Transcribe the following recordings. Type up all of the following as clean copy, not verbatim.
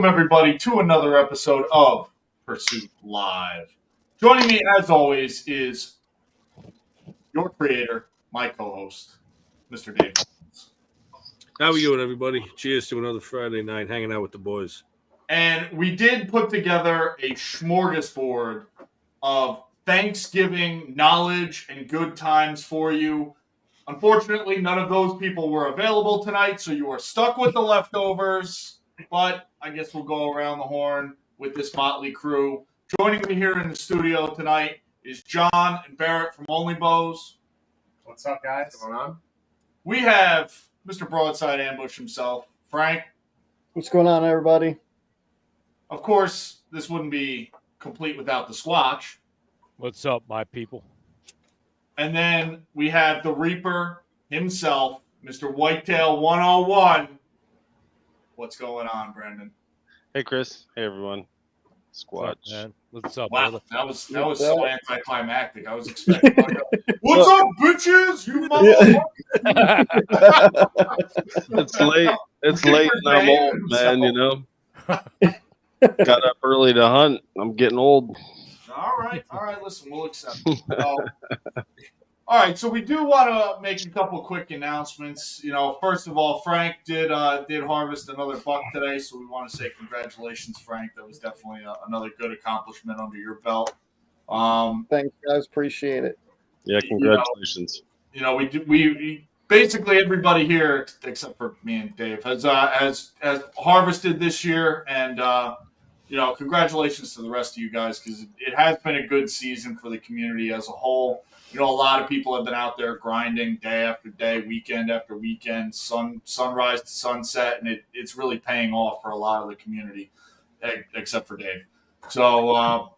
welcome everybody to another episode of Pursuit Live. Joining me, as always, is your creator, my co-host, Mr. Dave. How are you doing, everybody? Cheers to another Friday night hanging out with the boys. And we did put together a smorgasbord of Thanksgiving knowledge and good times for you. Unfortunately, none of those people were available tonight, so you are stuck with the leftovers. But I guess we'll go around the horn with this motley crew. Joining me here in the studio tonight is John and Barrett from Only Bows. What's up, guys? What's going on? We have Mr. Broadside Ambush himself, Frank. What's going on, everybody? Of course, this wouldn't be complete without the Squatch. What's up, my people? And then we have the Reaper himself, Mr. Whitetail 101. What's going on, Brendan? Hey, Chris. Hey, everyone. Squatch. What's up, man? What's up, Wow, brother? that was so anticlimactic. I was expecting what's up, bitches? You motherfucker! It's late. It's late and I'm old, man, you know. Got up early to hunt. I'm getting old. All right. Listen, we'll accept it. All right, so we do want to make a couple quick announcements. You know, first of all, Frank did harvest another buck today, so we want to say congratulations, Frank. That was definitely another good accomplishment under your belt. Thanks, guys. Appreciate it. Yeah, congratulations. We basically everybody here except for me and Dave has harvested this year, and congratulations to the rest of you guys because it has been a good season for the community as a whole. You know, a lot of people have been out there grinding day after day, weekend after weekend, sunrise to sunset, and it's really paying off for a lot of the community, except for Dave. So,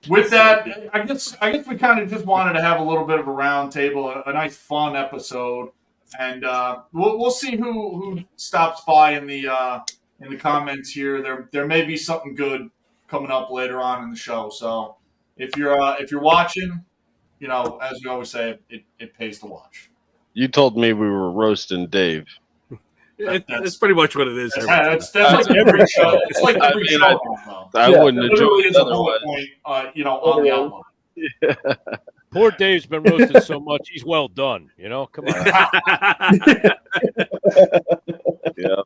with that, I guess we kind of just wanted to have a little bit of a round table, a nice fun episode, and we'll see who stops by in the comments here. There may be something good coming up later on in the show, so. If you're watching, as we always say, it pays to watch. You told me we were roasting Dave. That's pretty much what it is. That's like every show. It's like every show. I wouldn't have literally joined is a bullet otherwise. point, on the outline. Yeah. Poor Dave's been roasted so much, he's well done. Come on. Yeah.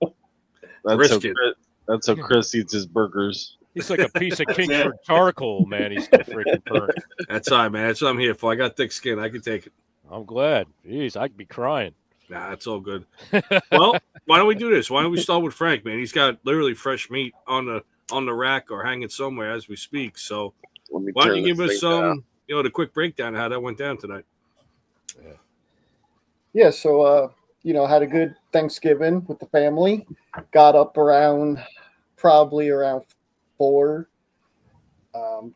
That's how Chris eats his burgers. He's like a piece of Kingsford charcoal, man. He's still freaking burnt. That's all right, man. That's what I'm here for. I got thick skin. I can take it. I'm glad. Jeez, I could be crying. Nah, it's all good. Well, why don't we do this? Why don't we start with Frank, man? He's got literally fresh meat on the rack or hanging somewhere as we speak. So why don't you give us the quick breakdown of how that went down tonight? Yeah, so, had a good Thanksgiving with the family. Got up probably around 4.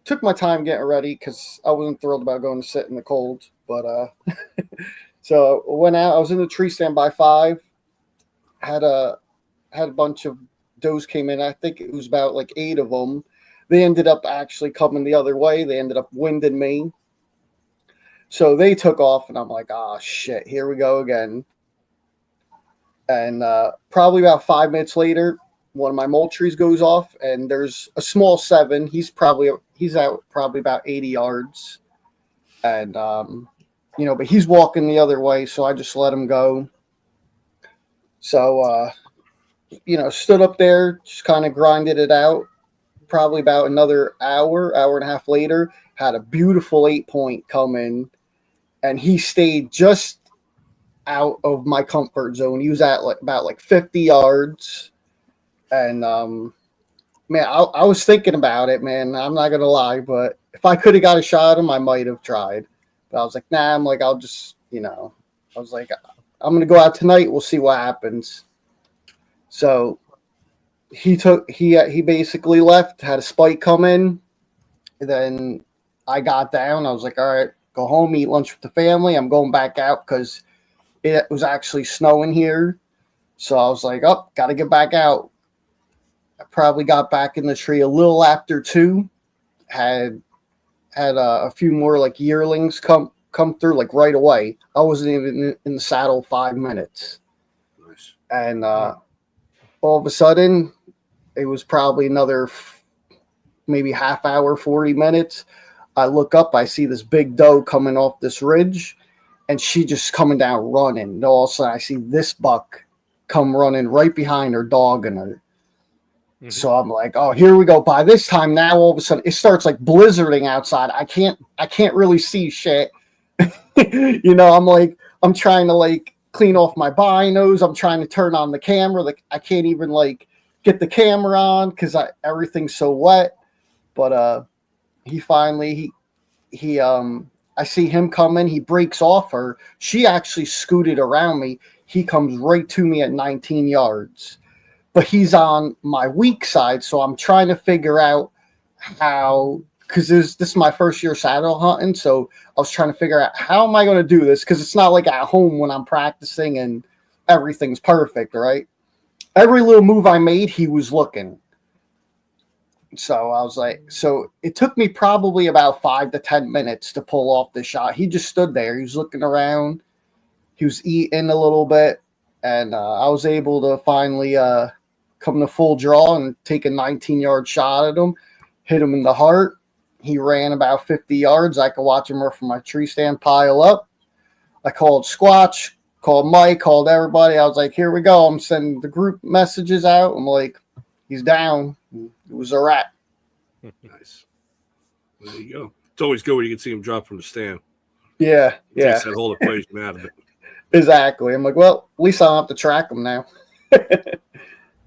Took my time getting ready because I wasn't thrilled about going to sit in the cold. But so went out. I was in the tree stand by 5. Had a bunch of does came in. I think it was about like 8 of them. They ended up actually coming the other way. They ended up winding me. So they took off, and I'm like, oh, shit, here we go again. And probably about 5 minutes later, one of my Moultries goes off, and there's a small 7. He's out probably about 80 yards. And, but he's walking the other way, so I just let him go. So, stood up there, just kind of grinded it out. Probably about another hour and a half later, had a beautiful 8-point come in, and he stayed just out of my comfort zone. He was at about 50 yards. And, man, I was thinking about it, man. I'm not going to lie, but if I could have got a shot at him, I might have tried. But I was like, nah, I'll just, I was like, I'm going to go out tonight. We'll see what happens. So he basically left, had a spike come in. And then I got down. I was like, all right, go home, eat lunch with the family. I'm going back out because it was actually snowing here. So I was like, got to get back out. I probably got back in the tree a little after 2. Had a few more like yearlings come through like right away. I wasn't even in the saddle 5 minutes. Nice. And all of a sudden, it was probably another maybe half hour, 40 minutes. I look up, I see this big doe coming off this ridge, and she just coming down running. And all of a sudden, I see this buck come running right behind her, dogging her. Mm-hmm. So I'm like, oh, here we go. By this time, now all of a sudden, it starts like blizzarding outside. I can't really see shit. I'm trying to like clean off my binos. I'm trying to turn on the camera. Like I can't even like get the camera on because everything's so wet. But he finally I see him coming. He breaks off her. She actually scooted around me. He comes right to me at 19 yards. But he's on my weak side, so I'm trying to figure out how, because this is my first year saddle hunting, so I was trying to figure out how am I going to do this, because it's not like at home when I'm practicing and everything's perfect, right? Every little move I made, he was looking. So I was like, so it took me probably about 5 to 10 minutes to pull off the shot. He just stood there. He was looking around. He was eating a little bit. And I was able to finally come to full draw and take a 19-yard shot at him, hit him in the heart. He ran about 50 yards. I could watch him from my tree stand pile up. I called Squatch, called Mike, called everybody. I was like, here we go. I'm sending the group messages out. I'm like, he's down. It was a wrap. Nice. There you go. It's always good when you can see him drop from the stand. Yeah. Takes that whole equation out of it. Exactly. I'm like, well, at least I don't have to track him now.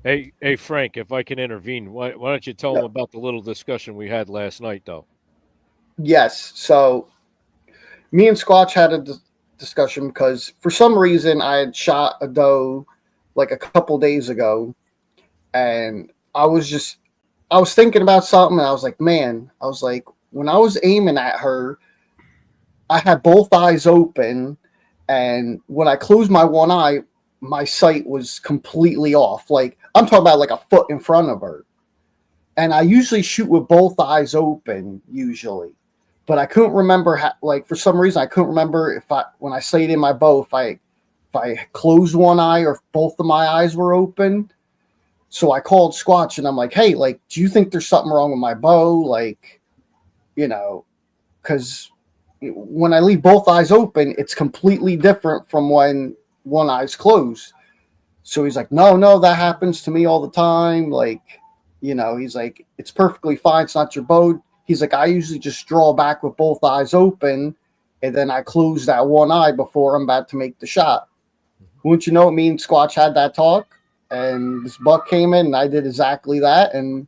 Hey, Frank, if I can intervene, why don't you tell them about the little discussion we had last night, though? Yes. So me and Squatch had a discussion because for some reason I had shot a doe like a couple days ago, and I was thinking about something, and I was like, when I was aiming at her, I had both eyes open, and when I closed my one eye, my sight was completely off. Like, I'm talking about like a foot in front of her. And I usually shoot with both eyes open, usually. But I couldn't remember, for some reason, I couldn't remember when I sighted in my bow, if I closed one eye or if both of my eyes were open. So I called Squatch, and I'm like, hey, like, do you think there's something wrong with my bow? Like, because when I leave both eyes open, it's completely different from when one eye's closed. So he's like, no, that happens to me all the time. Like, he's like, it's perfectly fine. It's not your bow. He's like, I usually just draw back with both eyes open, and then I close that one eye before I'm about to make the shot. Wouldn't you know it, me and Squatch had that talk, and this buck came in, and I did exactly that, and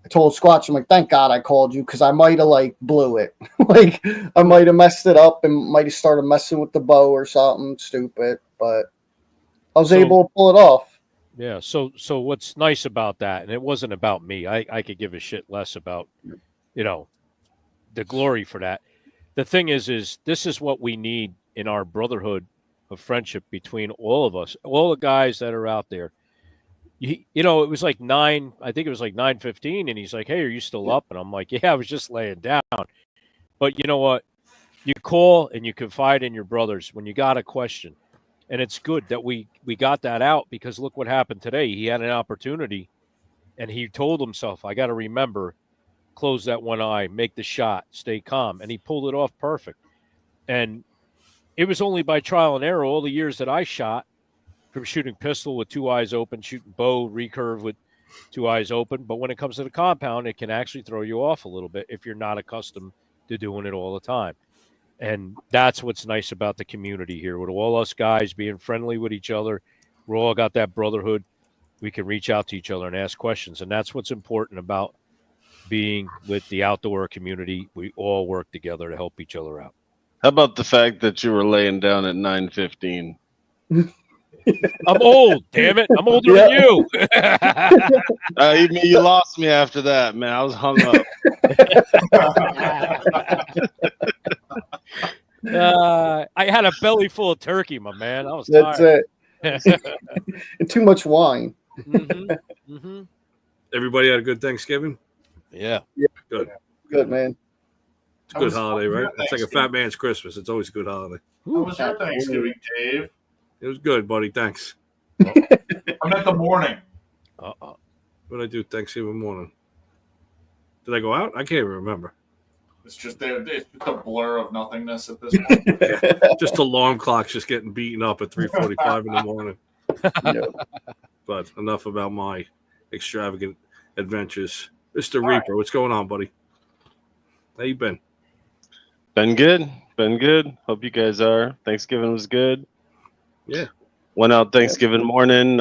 I told Squatch, I'm like, thank God I called you, because I might have, blew it. Like, I might have messed it up and might have started messing with the bow or something stupid, but I was able to pull it off. Yeah, so what's nice about that, and it wasn't about me. I could give a shit less about, the glory for that. The thing is this is what we need in our brotherhood of friendship between all of us, all the guys that are out there. It was like 9:15, and he's like, hey, are you still up? And I'm like, yeah, I was just laying down. But you know what? You call and you confide in your brothers when you got a question. And it's good that we got that out, because look what happened today. He had an opportunity, and he told himself, I got to remember, close that one eye, make the shot, stay calm. And he pulled it off perfect. And it was only by trial and error all the years that I shot, from shooting pistol with two eyes open, shooting bow, recurve with two eyes open. But when it comes to the compound, it can actually throw you off a little bit if you're not accustomed to doing it all the time. And that's what's nice about the community here, with all us guys being friendly with each other. We're all got that brotherhood. We can reach out to each other and ask questions. And that's what's important about being with the outdoor community. We all work together to help each other out. How about the fact that you were laying down at 9:15? I'm old, damn it. I'm older than you. You lost me after that, man. I was hung up. I had a belly full of turkey, my man. I was tired. That's it. And too much wine. Mm-hmm. Mm-hmm. Everybody had a good Thanksgiving? Yeah. Good. Good, man. It's a good holiday, right? It's like a fat man's Christmas. It's always a good holiday. How was your Thanksgiving, Dave? It was good, buddy. Thanks. I meant the morning. What did I do Thanksgiving morning? Did I go out? I can't even remember. It's just a blur of nothingness at this point. Just alarm clocks just getting beaten up at 3:45 in the morning. Yeah. But enough about my extravagant adventures. Mr. Reaper, what's going on, buddy? How you been? Been good. Been good. Hope you guys are. Thanksgiving was good. Yeah. Went out Thanksgiving morning.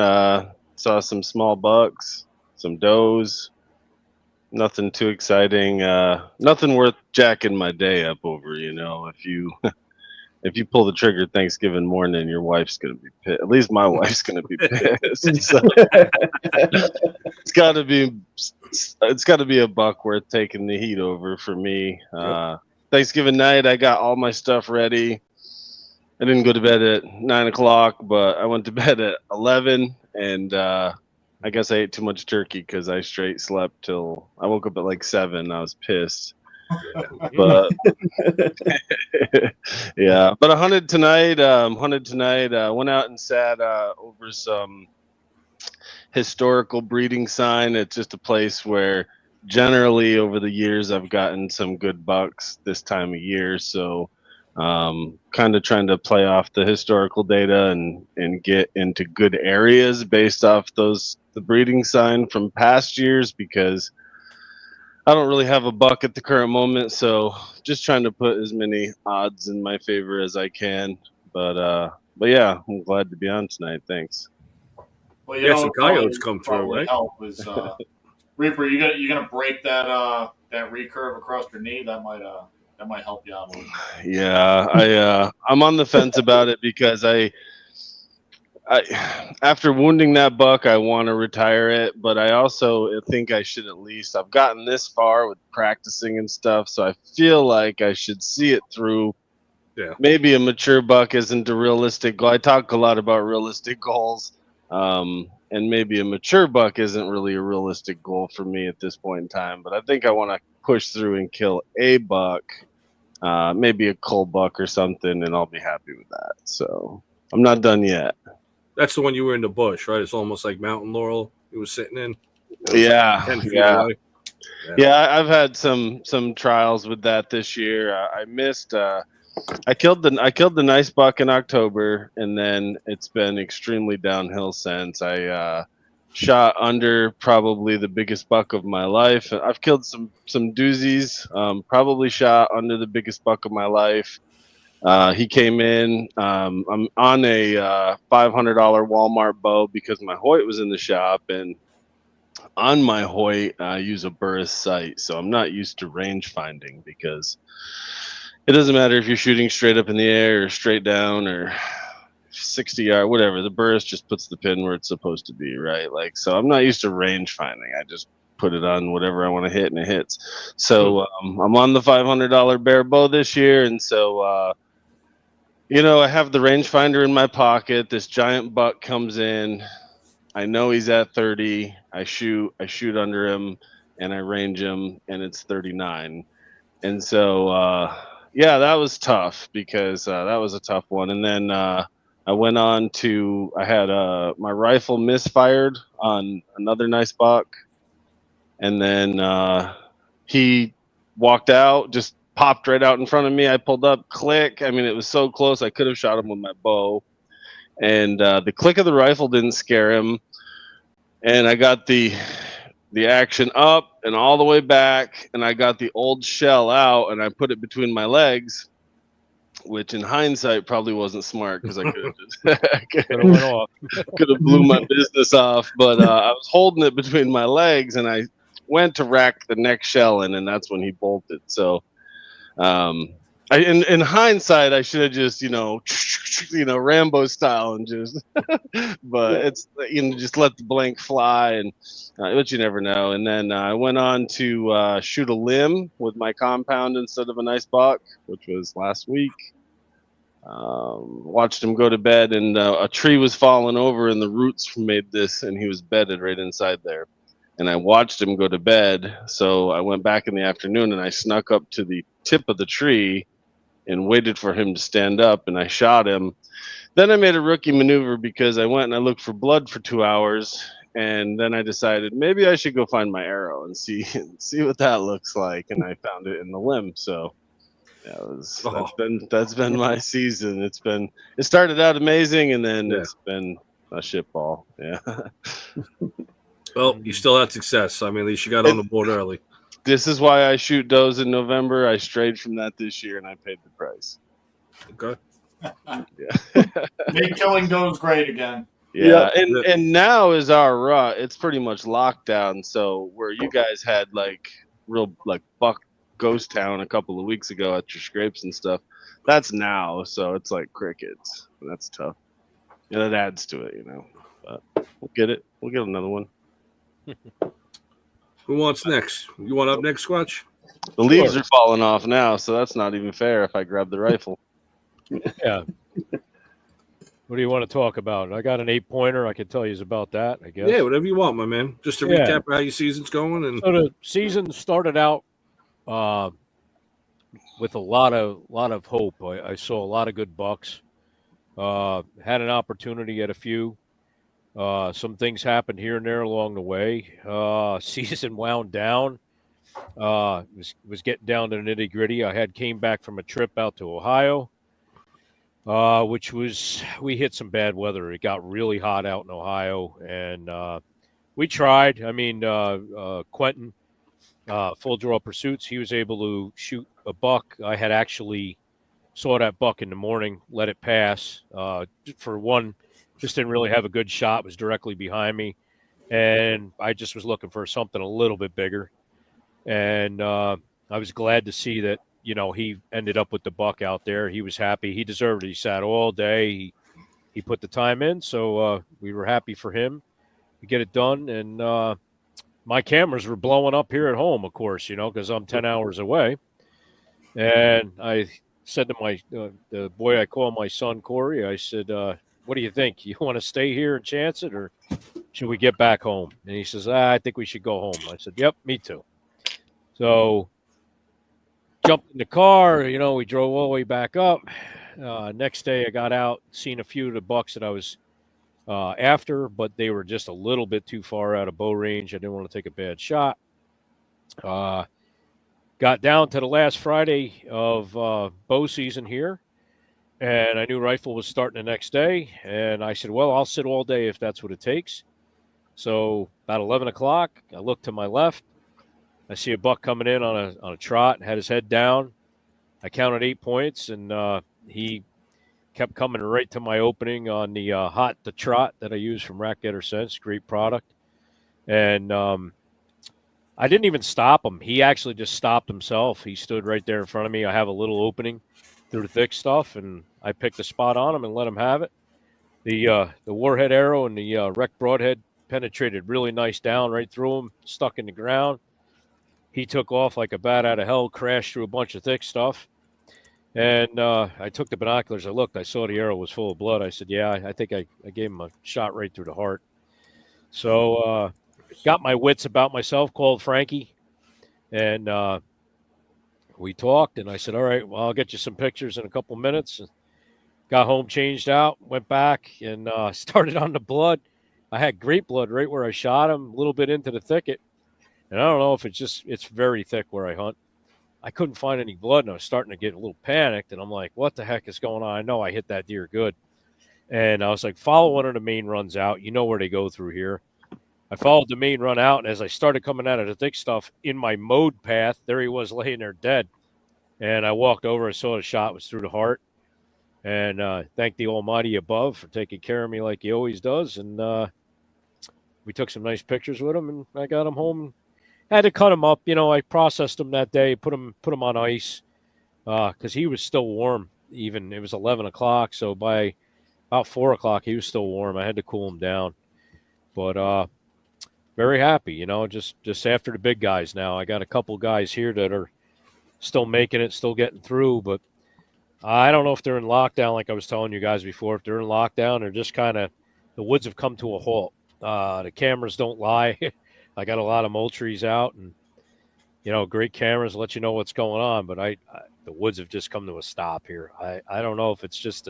Saw some small bucks, some does. Nothing too exciting. Nothing worth jacking my day up over. You know, if you pull the trigger Thanksgiving morning, your wife's gonna be pissed. At least my wife's gonna be pissed. So it's gotta be a buck worth taking the heat over for me. Thanksgiving night, I got all my stuff ready. I didn't go to bed at 9 o'clock, but I went to bed at 11, and I guess I ate too much turkey because I straight slept till I woke up at like 7. I was pissed. But yeah, but I hunted tonight. Went out and sat over some historical breeding sign. It's just a place where generally over the years I've gotten some good bucks this time of year. So kind of trying to play off the historical data and get into good areas based off the breeding sign from past years, because I don't really have a buck at the current moment, so just trying to put as many odds in my favor as I can. But yeah, I'm glad to be on tonight. Thanks. Well, Yeah, some coyotes come through, right? Help is Reaper. You gonna break that recurve across your knee? That might help you out a little. Yeah, I'm on the fence about it because I after wounding that buck, I want to retire it, but I also think I should at least. I've gotten this far with practicing and stuff, so I feel like I should see it through. Yeah. Maybe a mature buck isn't a realistic goal. I talk a lot about realistic goals, and maybe a mature buck isn't really a realistic goal for me at this point in time. But I think I want to push through and kill a buck, maybe a cull buck or something, and I'll be happy with that. So I'm not done yet. That's the one you were in the bush, right? It's almost like Mountain Laurel you was sitting in. Yeah, 10 feet yeah. away. Yeah, I've had some trials with that this year. I missed. I killed the nice buck in October, and then it's been extremely downhill since. I shot under probably the biggest buck of my life. I've killed some doozies. Probably shot under the biggest buck of my life. He came in. I'm on a $500 Walmart bow because my Hoyt was in the shop, and on my Hoyt I use a Burris sight, so I'm not used to range finding because it doesn't matter if you're shooting straight up in the air or straight down or 60 yard, whatever. The Burris just puts the pin where it's supposed to be, right? Like, so I'm not used to range finding. I just put it on whatever I want to hit, and it hits. So I'm on the $500 bear bow this year, and so I have the rangefinder in my pocket. This giant buck comes in. I know he's at 30. I shoot under him, and I range him, and it's 39. And so, yeah, that was tough because that was a tough one. And then I went on to, I had my rifle misfired on another nice buck. And then he walked out, just popped right out in front of me. I pulled up, click. I mean, it was so close. I could have shot him with my bow. And the click of the rifle didn't scare him. And I got the action up and all the way back, and I got the old shell out, and I put it between my legs, which in hindsight probably wasn't smart because I could have blew my business off. But I was holding it between my legs, and I went to rack the next shell in, and that's when he bolted. So in hindsight, I should have just, Rambo style and just, but it's, just let the blank fly, and but you never know. And then I went on to shoot a limb with my compound instead of a nice buck, which was last week. Watched him go to bed, and a tree was falling over, and the roots made this, and he was bedded right inside there. And I watched him go to bed, so I went back in the afternoon, and I snuck up to the tip of the tree and waited for him to stand up, and I shot him. Then I made a rookie maneuver because I went and I looked for blood for 2 hours, And then I decided maybe I should go find my arrow and see what that looks like. And I found it in the limb. So yeah, that's been my season. It started out amazing, and then it's been a shit ball. Yeah. Well, you still had success. I mean, at least you got on the board early. This is why I shoot does in November. I strayed from that this year, and I paid the price. Okay. Yeah. Make killing does great again. Yeah, and now is our rut. It's pretty much lockdown. So where you guys had like real like buck ghost town a couple of weeks ago at your scrapes and stuff, that's now. So it's like crickets. That's tough. Yeah, that adds to it, But we'll get it. We'll get another one. Who wants next? You want up next, Squatch? The leaves are falling off now, so that's not even fair if I grab the rifle. Yeah. What do you want to talk about? I got an 8-pointer. I can tell you about that, I guess. Yeah, whatever you want, my man. Just to recap how your season's going. And so the season started out with a lot of hope. I saw a lot of good bucks. Had an opportunity at a few. Some things happened here and there along the way. Season wound down. Was getting down to the nitty gritty. I came back from a trip out to Ohio, which was, we hit some bad weather. It got really hot out in Ohio, and we tried. I mean, Quentin, Full Draw Pursuits, he was able to shoot a buck. I had actually saw that buck in the morning, let it pass. For one, just didn't really have a good shot, was directly behind me. And I just was looking for something a little bit bigger. And I was glad to see that, he ended up with the buck out there. He was happy. He deserved it. He sat all day. He put the time in. So we were happy for him to get it done. And my cameras were blowing up here at home, of course, because I'm 10 hours away. And I said to the boy I call my son, Corey, I said, what do you think? You want to stay here and chance it, or should we get back home? And he says, I think we should go home. I said, yep, me too. So jumped in the car, we drove all the way back up. Next day I got out, seen a few of the bucks that I was after, but they were just a little bit too far out of bow range. I didn't want to take a bad shot. Got down to the last Friday of bow season here, and I knew rifle was starting the next day. And I said, well, I'll sit all day if that's what it takes. So about 11 o'clock, I look to my left. I see a buck coming in on a trot, had his head down. I counted 8 points, and he kept coming right to my opening on the the trot that I use from Rack Getter Sense. Great product. And I didn't even stop him. He actually just stopped himself. He stood right there in front of me. I have a little opening through the thick stuff, and I picked a spot on him and let him have it. The warhead arrow and the rec broadhead penetrated really nice down right through him, stuck in the ground. He took off like a bat out of hell, crashed through a bunch of thick stuff. And I took the binoculars. I looked. I saw the arrow was full of blood. I said, yeah, I think I gave him a shot right through the heart. So got my wits about myself, called Frankie, and we talked. And I said, all right, well, I'll get you some pictures in a couple minutes. Got home, changed out, went back, and started on the blood. I had great blood right where I shot him, a little bit into the thicket. And I don't know if it's very thick where I hunt. I couldn't find any blood, and I was starting to get a little panicked. And I'm like, what the heck is going on? I know I hit that deer good. And I was like, follow one of the main runs out. You know where they go through here. I followed the main run out, and as I started coming out of the thick stuff in my mode path, there he was laying there dead. And I walked over and saw the shot was through the heart. And thank the Almighty above for taking care of me like he always does. And we took some nice pictures with him, and I got him home. Had to cut him up. I processed him that day, put him on ice because he was still warm. Even it was 11 o'clock, so by about 4 o'clock he was still warm. I had to cool him down. But very happy, just after the big guys now. I got a couple guys here that are still making it, still getting through, but I don't know if they're in lockdown like I was telling you guys before. If they're in lockdown, they're just kind of, the woods have come to a halt. The cameras don't lie. I got a lot of Moultries out, and great cameras let you know what's going on. But the woods have just come to a stop here. I don't know if it's just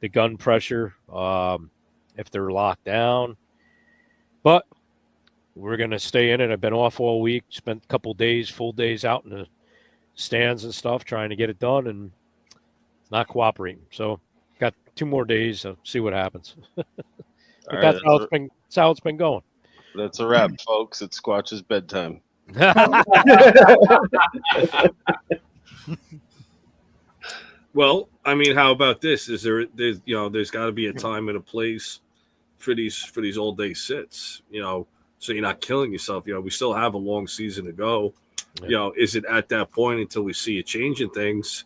the gun pressure, if they're locked down. But we're going to stay in it. I've been off all week, spent a couple days, full days out in the stands and stuff, trying to get it done and not cooperating. So got 2 more days. So see what happens. But All right, that's how it's been going. that's a wrap, folks. It's Squatch's bedtime. Well, I mean, how about this? There's got to be a time and a place for these all day sits, so you're not killing yourself. We still have a long season to go. Yeah. Is it at that point until we see a change in things?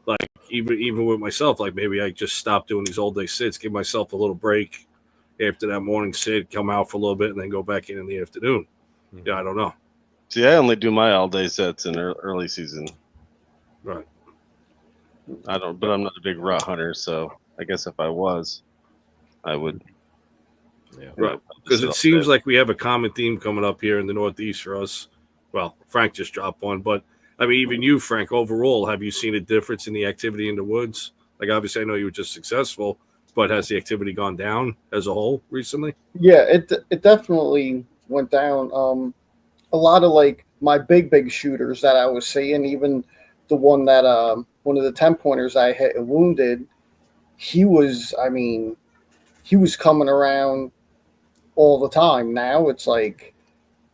Like even with myself, like maybe I just stop doing these all day sits, give myself a little break after that morning sit, come out for a little bit, and then go back in the afternoon. Mhm. Yeah, I don't know. See, I only do my all day sets in early season. Right. But I'm not a big rut hunter, so I guess if I was, I would. Yeah. Right. Because it seems like we have a common theme coming up here in the Northeast for us. Well, Frank just dropped one, but I mean, even you, Frank, overall, have you seen a difference in the activity in the woods? Like, obviously, I know you were just successful, but has the activity gone down as a whole recently? Yeah, it definitely went down. A lot of like my big shooters that I was seeing, even the one that one of the 10-pointers I hit and wounded, he was coming around all the time. Now it's like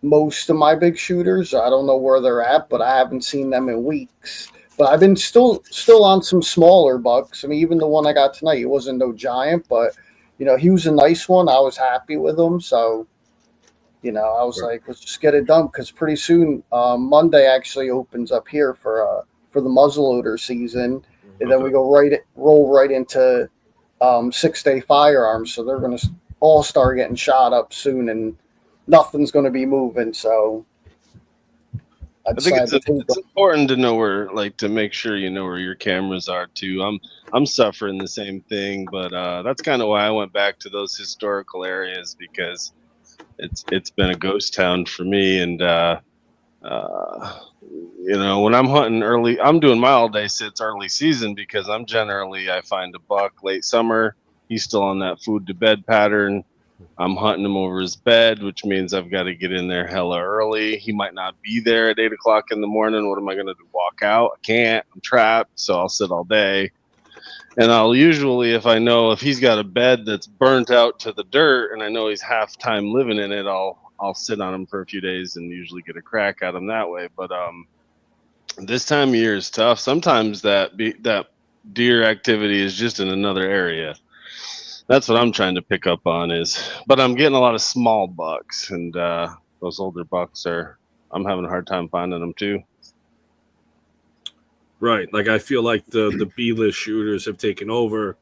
most of my big shooters, I don't know where they're at, but I haven't seen them in weeks. But I've been still on some smaller bucks. I mean, even the one I got tonight, it wasn't no giant, but he was a nice one. I was happy with him, so I was like, let's just get it done because pretty soon Monday actually opens up here for the muzzleloader season, and then we roll right into 6-day firearms. So they're going to all start getting shot up soon, and nothing's going to be moving. So I think it's important to know to make sure you know where your cameras are too. I'm suffering the same thing, but that's kind of why I went back to those historical areas because it's been a ghost town for me. And when I'm hunting early, I'm doing my all day sits early season because I find a buck late summer. He's still on that food to bed pattern. I'm hunting him over his bed, which means I've got to get in there hella early. He might not be there at 8 o'clock in the morning. What am I going to do? Walk out? I can't. I'm trapped. So I'll sit all day. And I'll usually, if he's got a bed that's burnt out to the dirt and I know he's half time living in it, I'll sit on him for a few days and usually get a crack at him that way. But this time of year is tough. Sometimes that deer activity is just in another area. That's what I'm trying to pick up on but I'm getting a lot of small bucks, and those older bucks I'm having a hard time finding them too. Right. Like I feel like the B-list shooters have taken over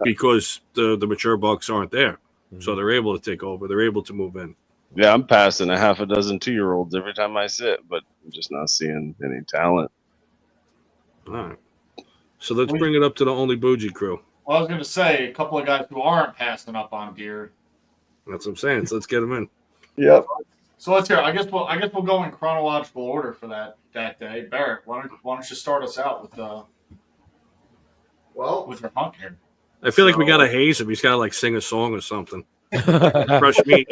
because the mature bucks aren't there. Mm-hmm. So they're able to take over. They're able to move in. Yeah, I'm passing a half a dozen 2-year-olds every time I sit, but I'm just not seeing any talent. All right. So let's bring it up to the Only Bougie crew. Well, I was going to say a couple of guys who aren't passing up on deer. That's what I'm saying. So let's get them in. Yep. So let's hear. I guess we'll go in chronological order for that day. Barrett, why don't you start us out with your hunt here? I feel like we got to haze him. He's got to sing a song or something. Fresh meat.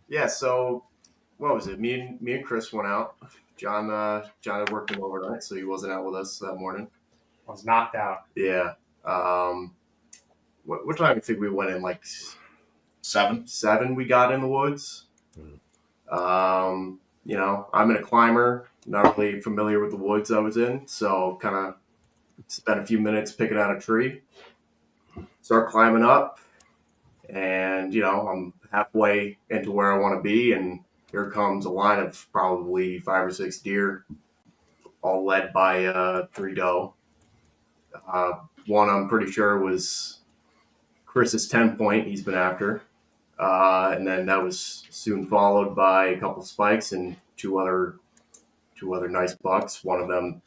Yeah. So what was it? Me and Chris went out. John had worked him overnight, so he wasn't out with us that morning. I was knocked out. Yeah. What time do you think we went in? Like 7. 7 we got in the woods. I'm a climber, not really familiar with the woods I was in, so kind of spent a few minutes picking out a tree. Start climbing up, and I'm halfway into where I want to be, and here comes a line of probably 5 or 6 deer, all led by 3 doe. One I'm pretty sure was Chris's 10-point he's been after. And then that was soon followed by a couple spikes and two other nice bucks. One of them,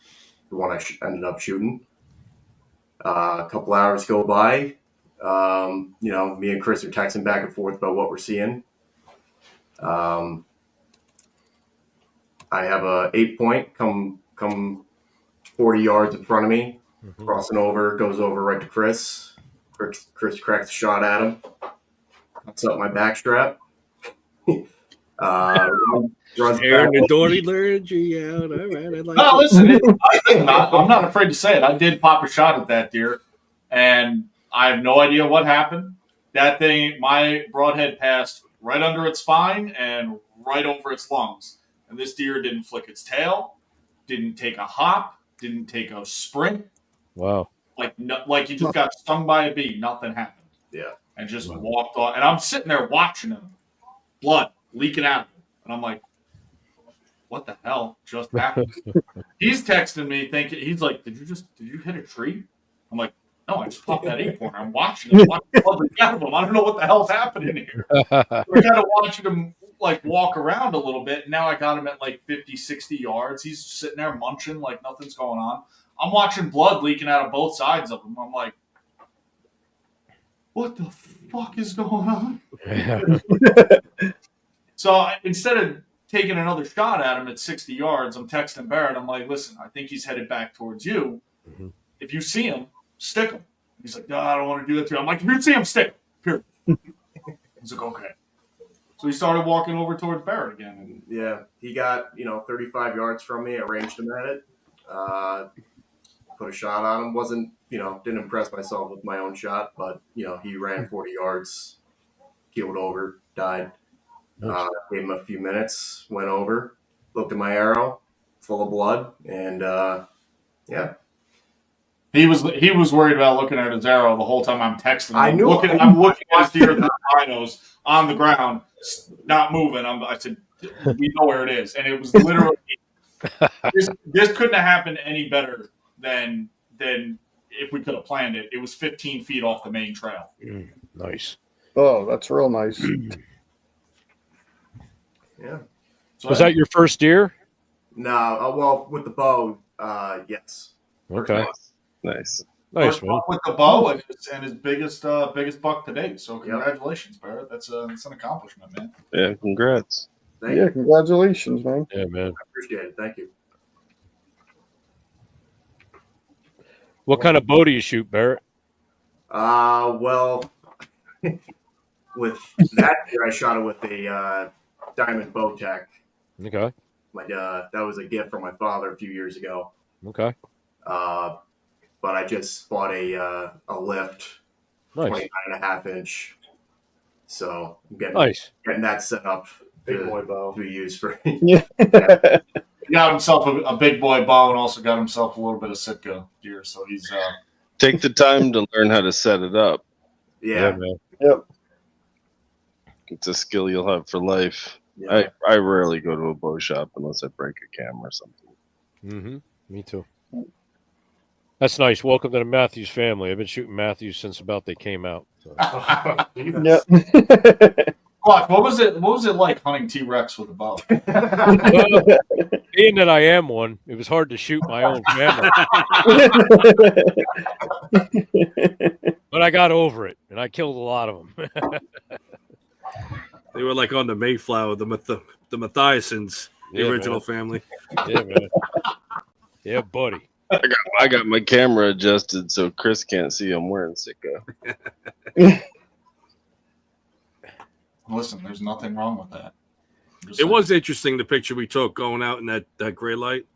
the one I ended up shooting. A couple hours go by. Me and Chris are texting back and forth about what we're seeing. I have a 8-point come 40 yards in front of me, crossing over, goes over right to Chris. Chris cracked the shot at him. Cuts up my backstrap. Runs Airing back. the dirty laundry out. All right, I like No, it. listen, I'm not afraid to say it. I did pop a shot at that deer, and I have no idea what happened. That thing, my broadhead passed right under its spine and right over its lungs. And this deer didn't flick its tail, didn't take a hop, didn't take a sprint. Wow. Like he just got stung by a bee. Nothing happened. Yeah. And just walked off. And I'm sitting there watching him, blood leaking out of him. And I'm like, what the hell just happened? He's texting me thinking, he's like, did you hit a tree? I'm like, no, I just popped that acorn. I'm watching him. Blood leak out of him. I don't know what the hell's happening here. We're kind of watching him like walk around a little bit. Now I got him at like 50, 60 yards. He's sitting there munching like nothing's going on. I'm watching blood leaking out of both sides of him. I'm like, what the fuck is going on? So instead of taking another shot at him at 60 yards, I'm texting Barrett. I'm like, listen, I think he's headed back towards you. Mm-hmm. If you see him, stick him. He's like, no, I don't want to do that to you. I'm like, if you see him, stick him. Period. He's like, okay. So he started walking over towards Barrett again. And Yeah, he got 35 yards from me. I ranged him at it. Put a shot on him. Wasn't didn't impress myself with my own shot, but he ran 40 yards, keeled over, died. Gave him a few minutes, went over, looked at my arrow, full of blood, and yeah. he was worried about looking at his arrow the whole time I'm texting him. I knew. I'm looking at his deer, the rhinos on the ground, not moving. I said, we know where it is, and it was literally this couldn't have happened any better than if we could have planned it. It was 15 feet off the main trail. Nice. Oh, that's real nice. Yeah. So Was that your first deer? No, well, with the bow, yes. Okay. Nice. Nice, first man. buck with the bow and his biggest buck to date. So congratulations, Barrett. That's an accomplishment, man. Yeah, congrats. Thank Yeah, you. congratulations, man. Yeah, man. I appreciate it. Thank you. What kind of bow do you shoot, Barrett? Well, with that year, I shot it with a Diamond Bowtech. Okay. That was a gift from my father a few years ago. Okay. But I just bought a lift, Nice. 29.5 inch. So I'm getting that set up Big boy bow. to be used for. He got himself a big boy bow and also got himself a little bit of Sitka gear. So he's Take the time to learn how to set it up. Yeah. man. Yep. It's a skill you'll have for life. Yeah. I rarely go to a bow shop unless I break a camera or something. Mm-hmm. Me too. That's nice. Welcome to the Matthews family. I've been shooting Matthews since about they came out. So. Yep. Clark, what was it like hunting T-Rex with a bow? Well, being that I am one, it was hard to shoot my own family. But I got over it, and I killed a lot of them. They were like on the Mayflower, the Mathiasons, the original family. Yeah, man. Yeah, buddy. I got my camera adjusted so Chris can't see I'm wearing Sitka. Listen, there's nothing wrong with that. It was interesting, the picture we took going out in that gray light.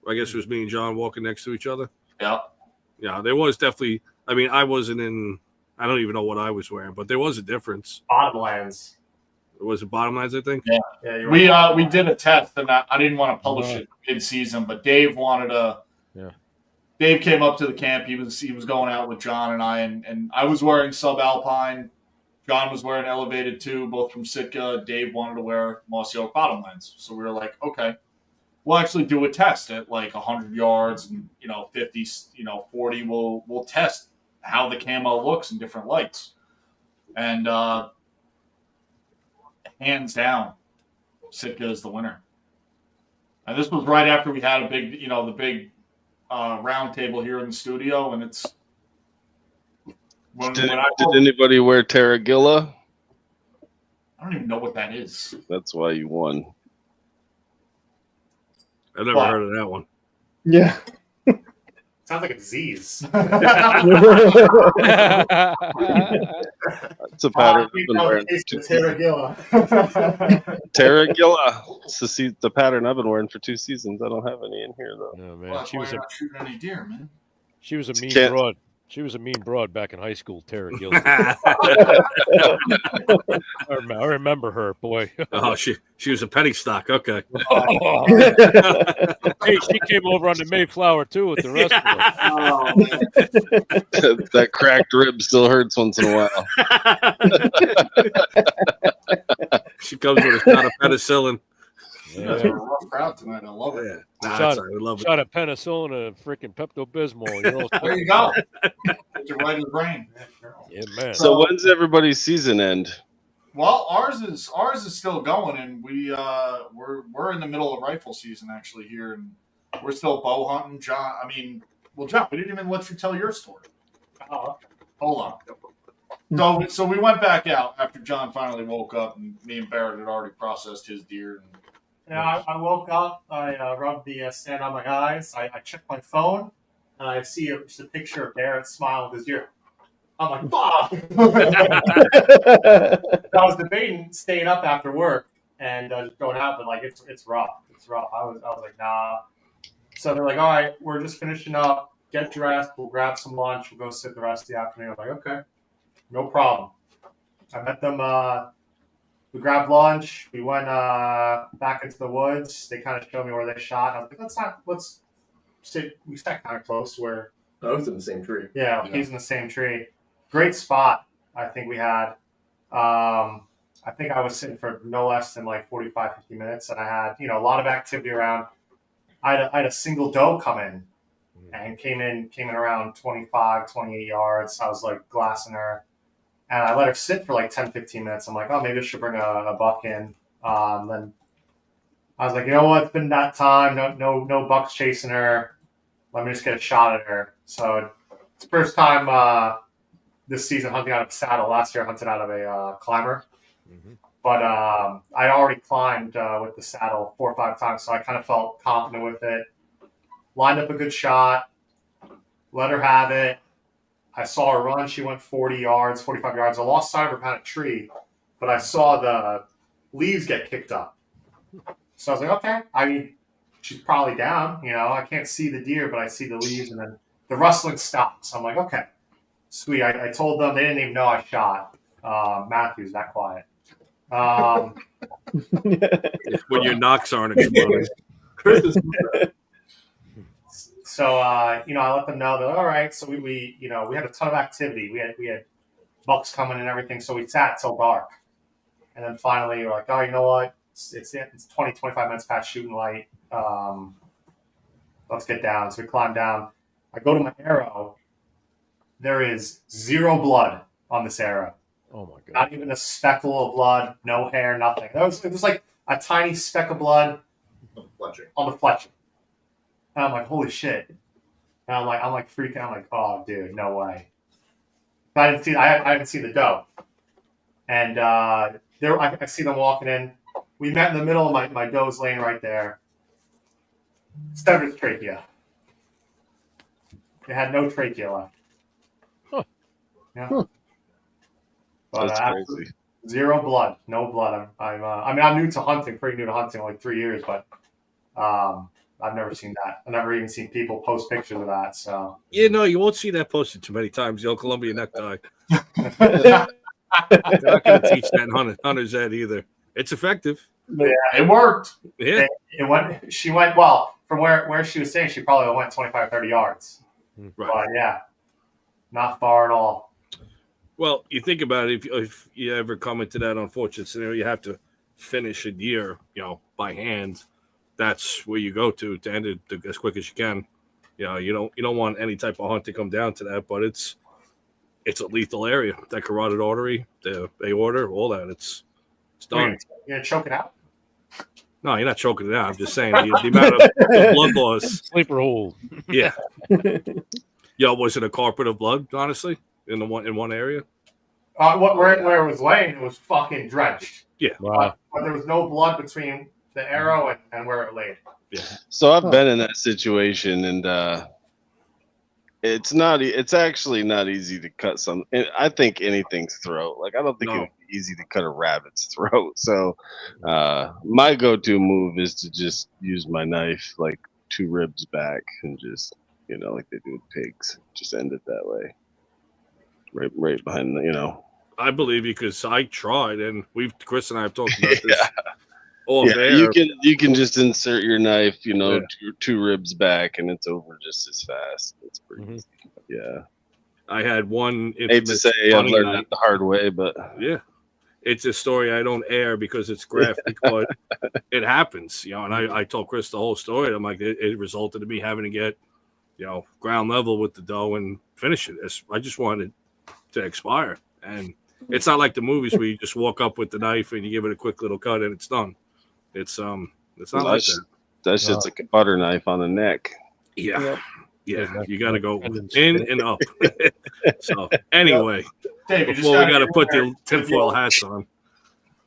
I guess it was me and John walking next to each other. Yeah. Yeah, there was definitely. I mean, I wasn't in. I don't even know what I was wearing, but there was a difference. Bottomlands. It was Bottomlands, I think. Yeah, We did a test, and I didn't want to publish it mid-season, but Dave wanted to. Yeah. Dave came up to the camp. He was going out with John and I, and I was wearing subalpine. John was wearing elevated too, both from Sitka. Dave wanted to wear Mossy Oak Bottomlands, so we were like, okay, we'll actually do a test at like 100 yards and 50, 40. We'll test how the camo looks in different lights, and hands down, Sitka is the winner. And this was right after we had a big, the big round table here in the studio, and it's Did anybody wear Terragilla? I don't even know what that is. That's why you won. I've never heard of that one. Yeah. Sounds like a disease. It's a pattern I've been wearing. Terragilla. It's the pattern I've been wearing for 2 seasons. I don't have any in here though. No, man. Well, that's why you're not shooting any deer, man. She was a mean Can't- broad. She was a mean broad back in high school, Tara Gilson. Oh, I remember her, boy. she was a penny stock. Okay. Hey, she came over on the Mayflower too with the rest of us. Oh, man. That cracked rib still hurts once in a while. She comes with a shot of penicillin. That's a rough crowd tonight. I love it. Yeah. Nah, Shot that's it. all right. We love it. Shot of penicillin and a freaking Pepto-Bismol. You're all There you go. Get your right in the brain. Yeah, man. So when's everybody's season end? Well, ours is still going, and we're in the middle of rifle season actually here, and we're still bow hunting. John, John, we didn't even let you tell your story. Oh, Hold on. So we went back out after John finally woke up, and me and Barrett had already processed his deer. And yeah, I woke up, I rubbed the sand on my eyes, I checked my phone, and I see just a picture of Barrett smiling with his deer. I'm like, fuck! I was debating staying up after work and just going out, but like it's rough. It's rough. I was like, nah. So they're like, all right, we're just finishing up. Get dressed. We'll grab some lunch. We'll go sit the rest of the afternoon. I'm like, okay, no problem. I met them. We grabbed lunch. We went back into the woods. They kind of showed me where they shot. I was like, let's sit. We sat kind of close to where. I was in the same tree. Yeah, he's in the same tree. Great spot. I think we had. I think I was sitting for no less than like 45, 50 minutes, and I had a lot of activity around. I had a single doe come in, and came in around 25, 28 yards. I was like glassing her. And I let her sit for like 10, 15 minutes. I'm like, oh, maybe I should bring a buck in. Then I was like, you know what? It's been that time. No bucks chasing her. Let me just get a shot at her. So it's the first time this season hunting out of a saddle. Last year I hunted out of a climber. Mm-hmm. But I already climbed with the saddle 4 or 5 times. So I kind of felt confident with it. Lined up a good shot. Let her have it. I saw her run. She went 40 yards, 45 yards. I lost sight of her behind a tree, but I saw the leaves get kicked up. So I was like, okay. She's probably down. I can't see the deer, but I see the leaves, and then the rustling stops. I'm like, okay, sweet. I told them. They didn't even know I shot. Matthew's that quiet. When your knocks aren't exploding. Chris is So I let them know that all right. So we had a ton of activity. We had bucks coming and everything. So we sat till dark, and then finally we're like, oh, you know what? It's 20, 25 minutes past shooting light. Let's get down. So we climb down. I go to my arrow. There is 0 blood on this arrow. Oh my god! Not even a speckle of blood. No hair. Nothing. It was like a tiny speck of blood on the fletching. And I'm like, holy shit. And I'm like freaking. I'm like, oh, dude, no way. I haven't seen the doe. And I see them walking in. We met in the middle of my doe's laying right there. Severed trachea. It had no trachea left. Huh. Yeah. Huh. But That's crazy. 0 blood. No blood. I'm new to hunting, pretty new to hunting, like 3 years, but I've never seen that. I've never even seen people post pictures of that. So Yeah, no, you won't see that posted too many times. The old Columbia necktie. They're not going to teach that in Hunter's Ed either. It's effective. yeah, it worked. Yeah. she went well from where she was saying. She probably went 25, 30 yards. Right. But yeah, not far at all. Well, you think about it. If you ever come into that unfortunate scenario, you have to finish a deer, by hand. That's where you go to end it as quick as you can. You don't want any type of hunt to come down to that, but it's a lethal area. That carotid artery, the aorta, all that. It's done. You're gonna choke it out. No, you're not choking it out. I'm just saying the amount of the blood loss. Sleeper hold. Yeah. Was it a carpet of blood? Honestly, in one area. Where it was laying, it was fucking drenched. Yeah. Wow. But there was no blood between the arrow and where it laid. Yeah. So I've been in that situation, and It's not. It's actually not easy to cut some. I think anything's throat. Like I don't think No. it'd be easy to cut a rabbit's throat. So, my go-to move is to just use my knife like 2 ribs back and just like they do with pigs. Just end it that way. Right behind the. I believe you because I tried, and Chris and I have talked about this. Yeah. Off air. You can just insert your knife, two ribs back, and it's over just as fast. It's pretty easy. Yeah. I had one. Hate to say I've learned that the hard way, but yeah, it's a story I don't air because it's graphic, but it happens, And I told Chris the whole story. I'm like, it resulted in me having to get, ground level with the dough and finish it. I just wanted to expire, and it's not like the movies where you just walk up with the knife and you give it a quick little cut and it's done. It's not like that. That shit's like a butter knife on the neck. Yeah. Yeah, you got to go in and up. So anyway, Dave, before we got to put the tinfoil hats on.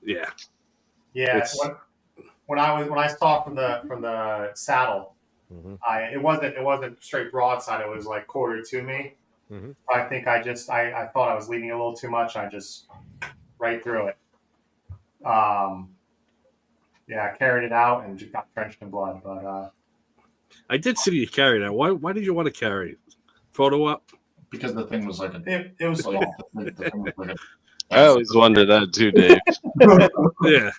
Yeah. Yeah. When I saw from the saddle, it wasn't straight broadside. It was like quarter to me. Mm-hmm. I think I thought I was leading a little too much. I just right through it. Yeah, I carried it out and just got drenched in blood. But I did see you carry that. Why did you want to carry it? Photo up? Because the thing was like it was small. I always wondered that too, Dave. Yeah.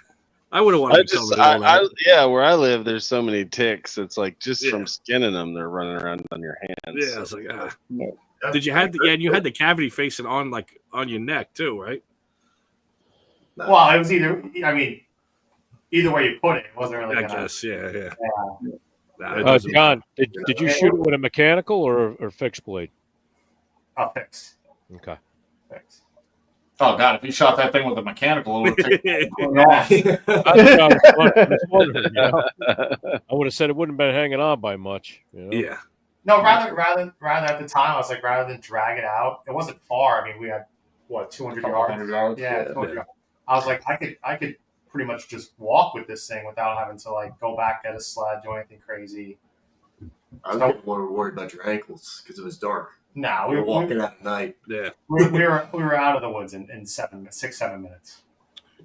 I would have wanted to cover all that. Where I live, there's so many ticks. It's like just from skinning them, they're running around on your hands. Yeah, I was like, Did you have and you had the cavity facing on your neck too, right? Well, it was either way you put it, it wasn't really. I guess, yeah. John, did you shoot it with a mechanical or fixed blade? Fixed. Okay. Fixed. Oh God! If you shot that thing with a mechanical, it would have taken I would have said it wouldn't have been hanging on by much. Yeah. No, rather at the time, I was like, rather than drag it out, it wasn't far. I mean, we had 200 yards. Yeah, 200 yards. I was like, I could pretty much just walk with this thing without having to like go back, get a sled, do anything crazy. I was more worried about your ankles because it was dark. No, we were walking at night. Yeah, we were out of the woods in 6-7 minutes.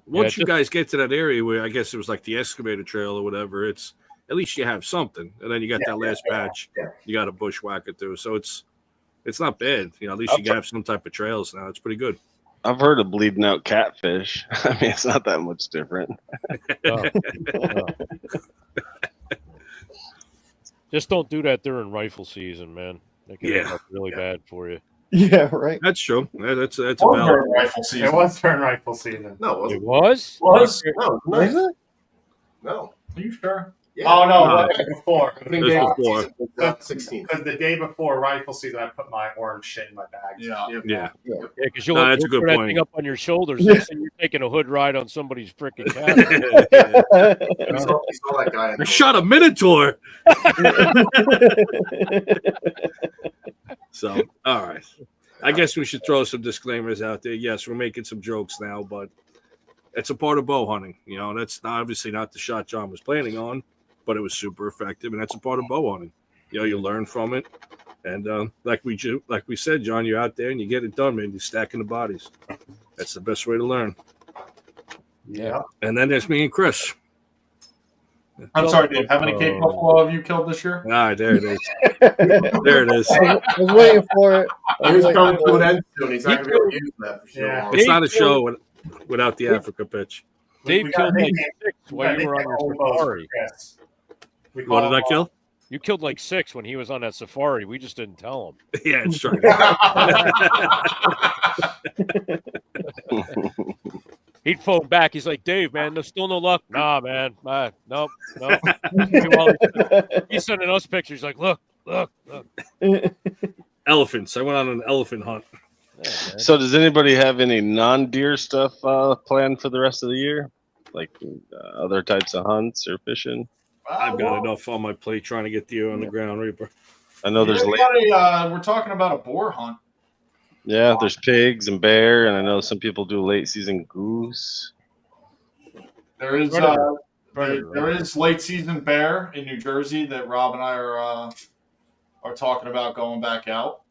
Once you guys get to that area where I guess it was like the excavator trail or whatever, it's at least you have something, and then you got that last patch. Yeah. You got a bushwhacker through, so it's not bad. At least you have some type of trails now. It's pretty good. I've heard of bleeding out catfish. I mean, it's not that much different. Just don't do that during rifle season, man. That can end up really bad for you. Yeah, right. That's true. That's a during valid. rifle season. It was during rifle season. No, it It wasn't. was? No, Was it? No. Are you sure? Yeah. Oh no, No. before. I think It was they- before. it was 16. Because the day before rifle season, I put my orange shit in my bag. Yeah. Yeah. Yeah, because you'll, No, that's a you'll good put that point. thing up on your shoulders. Yeah. Next thing you're taking a hood ride on somebody's freaking cat. You saw that guy. I shot a minotaur. So, all right. I guess we should throw some disclaimers out there. Yes, we're making some jokes now, but it's a part of bow hunting. That's obviously not the shot John was planning on, but it was super effective, and that's a part of bow hunting. You learn from it, and like we said, John, you're out there and you get it done, man. You're stacking the bodies. That's the best way to learn. Yeah. And then there's me and Chris. I'm sorry, Dave. How many Cape Buffalo have you killed this year? All right, there it is. There it is. I was waiting for it. He was coming to an end soon. He's not going to be able to use that for sure. Yeah. It's not a show without the Africa pitch. Dave We killed got- like 6 while you were on your safari. Yes. We What call did I them kill? You killed like 6 when he was on that safari. We just didn't tell him. Yeah, it's true. He'd phone back. He's like, Dave, man, there's still no luck. Nah, man. Nope. He's sending us pictures. Like, look. Elephants. I went on an elephant hunt. Yeah, man. So, does anybody have any non-deer stuff planned for the rest of the year, like other types of hunts or fishing? I've got enough on my plate trying to get deer on the ground, Reaper. I know there's we're talking about a boar hunt. there's pigs and bear, and I know some people do late season goose. There is Predator, there is late season bear in New Jersey that Rob and I are are talking about going back out.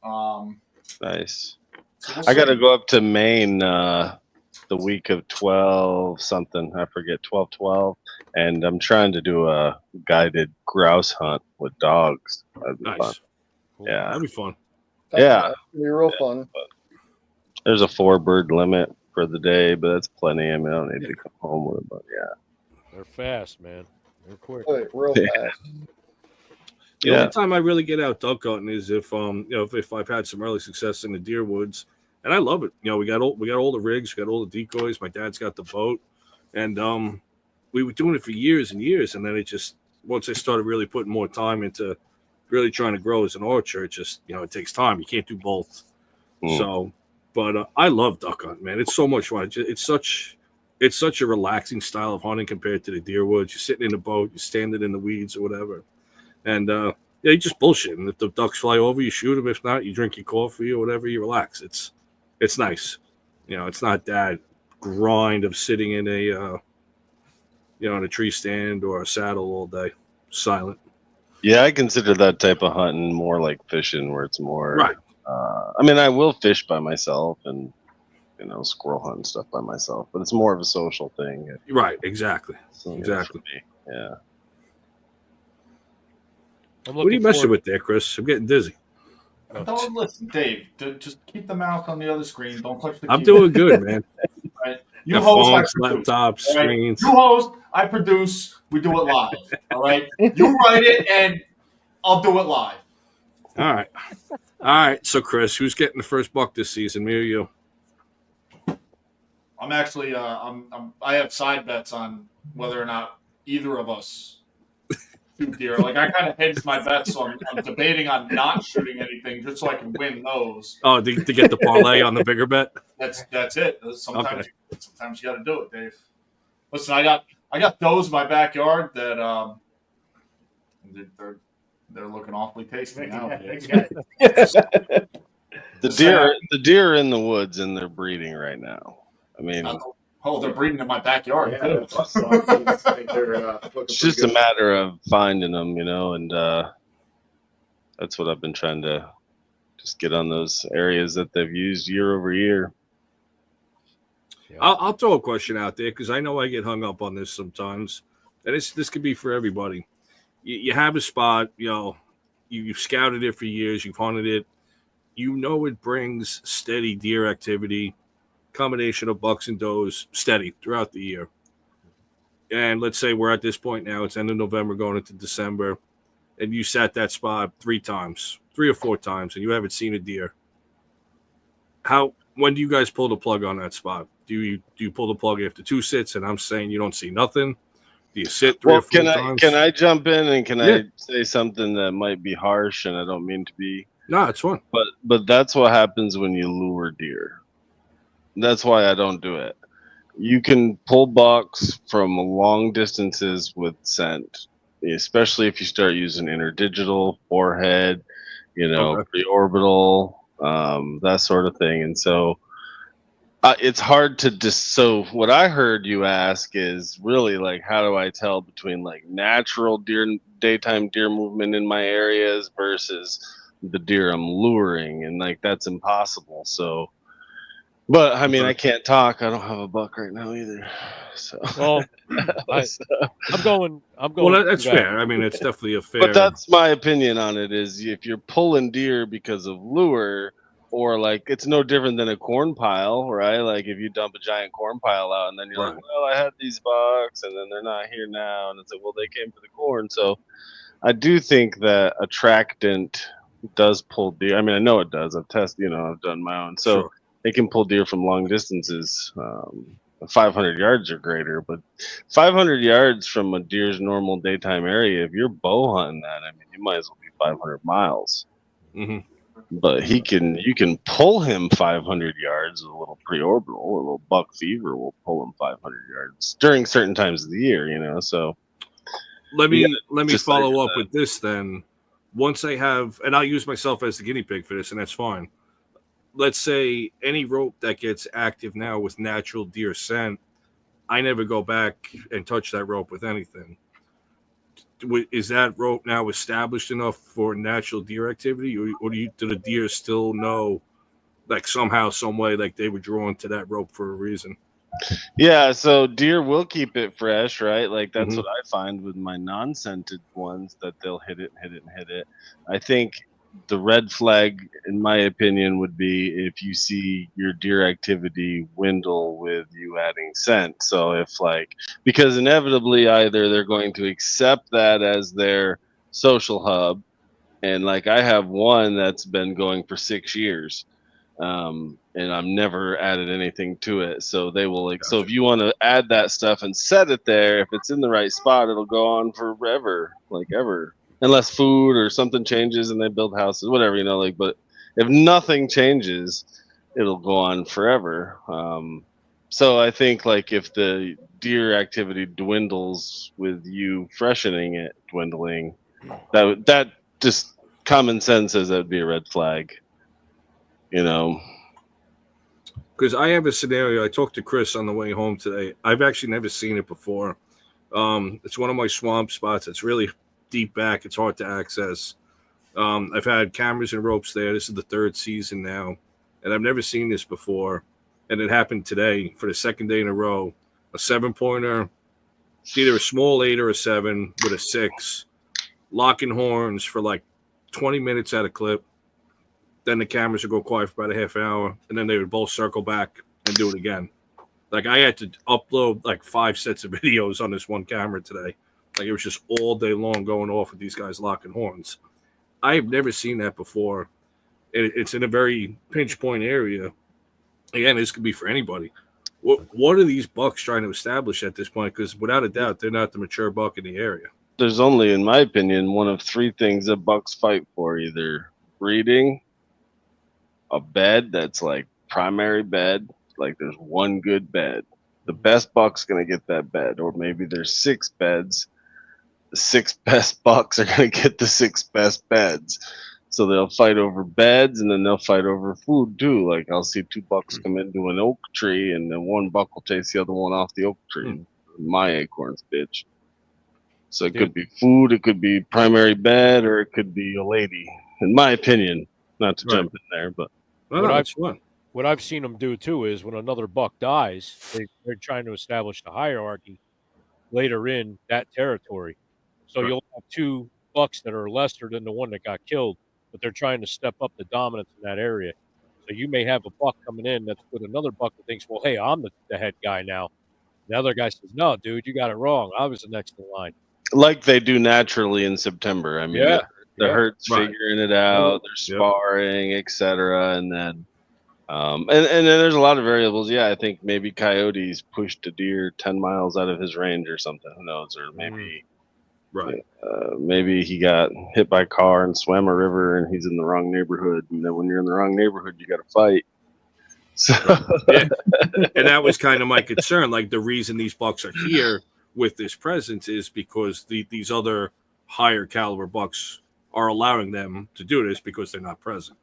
Nice. So we'll I got see. to go up to Maine the week of 12 something. I forget 12/12, and I'm trying to do a guided grouse hunt with dogs. That'd be fun. Nice. Yeah. That'd be fun. Yeah. That'd be real fun. There's a 4-bird limit for the day, but that's plenty. I mean, I don't need to come home with it, but yeah. They're fast, man. They're quick. Real Yeah. fast. The only time I really get out duck hunting is if if I've had some early success in the deer woods, and I love it. We got all the rigs, we got all the decoys. My dad's got the boat, and we were doing it for years and years, and then it just once I started really putting more time into really trying to grow as an archer, it just it takes time. You can't do both. So, but I love duck hunting, man. It's so much fun. It's such a relaxing style of hunting compared to the deer woods. You're sitting in a boat, you're standing in the weeds or whatever. And you just bullshit. And if the ducks fly over, you shoot them. If not, you drink your coffee or whatever. You relax. It's nice. It's not that grind of sitting in a in a tree stand or a saddle all day, silent. Yeah, I consider that type of hunting more like fishing, where it's more. Right. I mean, I will fish by myself and squirrel hunt and stuff by myself, but it's more of a social thing. Right. Exactly. Exactly. For me. Yeah. What are you messing with there, Chris? I'm getting dizzy. Don't listen, Dave. Just keep the mouse on the other screen. Don't touch the I'm keyboard. doing good, man. Right? You Got host, phones, I produce. laptops, Right? screens. You host, I produce. We do it live. All right. You write it, and I'll do it live. All right. So, Chris, who's getting the first buck this season? Me or you? I'm actually I have side bets on whether or not either of us shoot deer. Like I kind of hedged my bets, so I'm debating on not shooting anything just so I can win those. Oh, to get the parlay on the bigger bet. That's it. Sometimes you got to do it, Dave. Listen, I got those in my backyard that they're looking awfully tasty now. The deer are in the woods and they're breeding right now. I mean, they're breeding in my backyard. Yeah, it's just a matter of finding them, and that's what I've been trying to just get on those areas that they've used year over year. Yeah. I'll throw a question out there because I know I get hung up on this sometimes, and this could be for everybody. You have a spot, you've scouted it for years, you've hunted it, it brings steady deer activity, combination of bucks and does steady throughout the year. And let's say we're at this point now, it's end of November going into December, and you sat that spot 3 or 4 times, and you haven't seen a deer. When do you guys pull the plug on that spot? Do you pull the plug after 2 sits and I'm saying you don't see nothing? Do you sit 3 or 4 times? Can I jump in and can I say something that might be harsh and I don't mean to be? No, it's fun. But that's what happens when you lure deer. That's why I don't do it. You can pull bucks from long distances with scent, especially if you start using interdigital, forehead, preorbital, that sort of thing. And so it's hard to so what I heard you ask is really like, how do I tell between like natural daytime deer movement in my areas versus the deer I'm luring? And like, that's impossible. So, but I mean, I can't talk. I don't have a buck right now either. So, Well, I'm going. Well, that's fair. I mean, it's definitely a fair. But that's my opinion on it. Is if you're pulling deer because of lure, or like it's no different than a corn pile, right? Like if you dump a giant corn pile out and then you're like, well, I had these bucks and then they're not here now, and it's like, well, they came for the corn. So I do think that attractant does pull deer. I mean, I know it does. I've tested. I've done my own. So. Sure. They can pull deer from long distances. 500 yards or greater, but 500 yards from a deer's normal daytime area, if you're bow hunting that, I mean, you might as well be 500 miles. Mm-hmm. But you can pull him 500 yards with a little preorbital, a little buck fever will pull him 500 yards during certain times of the year, so. Let me follow up with this then. Once I have, and I'll use myself as the guinea pig for this, and that's fine. Let's say any rope that gets active now with natural deer scent, I never go back and touch that rope with anything. is that rope now established enough for natural deer activity, or do the deer still know, like somehow, some way, like they were drawn to that rope for a reason? Yeah, so deer will keep it fresh, right? Like that's Mhm. what I find with my non-scented ones, that they'll hit it, hit it, and hit it. I think the red flag, in my opinion, would be if you see your deer activity dwindle with you adding scent. So if like, because inevitably either they're going to accept that as their social hub, and like I have one that's been going for 6 years, and I've never added anything to it. So they will like. So Gotcha. if you want to add that stuff and set it there, if it's in the right spot, it'll go on forever, like ever, unless food or something changes and they build houses, whatever, you know. Like, but if nothing changes, it'll go on forever. So I think like if the deer activity dwindles with you freshening it, dwindling, that just common sense says that'd be a red flag. You know. Because I have a scenario. I talked to Chris on the way home today. I've actually never seen it before. It's one of my swamp spots. It's really deep back. It's hard to access. I've had cameras and ropes there. This is the 3rd season now, and I've never seen this before. And it happened today for the 2nd day in a row. A 7-pointer, it's either a small 8 or a 7 with a 6, locking horns for like 20 minutes at a clip. Then the cameras would go quiet for about a half hour, and then they would both circle back and do it again. Like I had to upload like 5 sets of videos on this one camera today. Like it was just all day long going off with these guys locking horns. I have never seen that before. It's in a very pinch point area. Again, this could be for anybody. What are these bucks trying to establish at this point? Because without a doubt, they're not the mature buck in the area. There's only, in my opinion, one of 3 things that bucks fight for: either breeding, a bed that's like primary bed, like there's one good bed, the best buck's gonna get that bed, or maybe there's 6 beds, the 6 best bucks are gonna get the 6 best beds. So they'll fight over beds, and then they'll fight over food too. Like I'll see 2 bucks come into an oak tree, and then one buck will chase the other one off the oak tree. My acorns, bitch. So it could be food, it could be primary bed, or it could be a lady. In my opinion, not to jump in there, but what I've seen them do too is when another buck dies, they're trying to establish the hierarchy later in that territory. So you'll have 2 bucks that are lesser than the one that got killed, but they're trying to step up the dominance in that area. So you may have a buck coming in that's with another buck that thinks, well, hey, I'm the head guy now. The other guy says, no, dude, you got it wrong. I was the next in line. Like they do naturally in September. I mean, the herd's figuring it out, they're sparring, etc. And then, and then there's a lot of variables. Yeah, I think maybe coyotes pushed a deer 10 miles out of his range or something. Who knows? Or maybe, maybe he got hit by a car and swam a river, and he's in the wrong neighborhood. And then when you're in the wrong neighborhood, you got to fight. So, and that was kind of my concern. Like the reason these bucks are here with this presence is because these other higher caliber bucks are allowing them to do this because they're not present.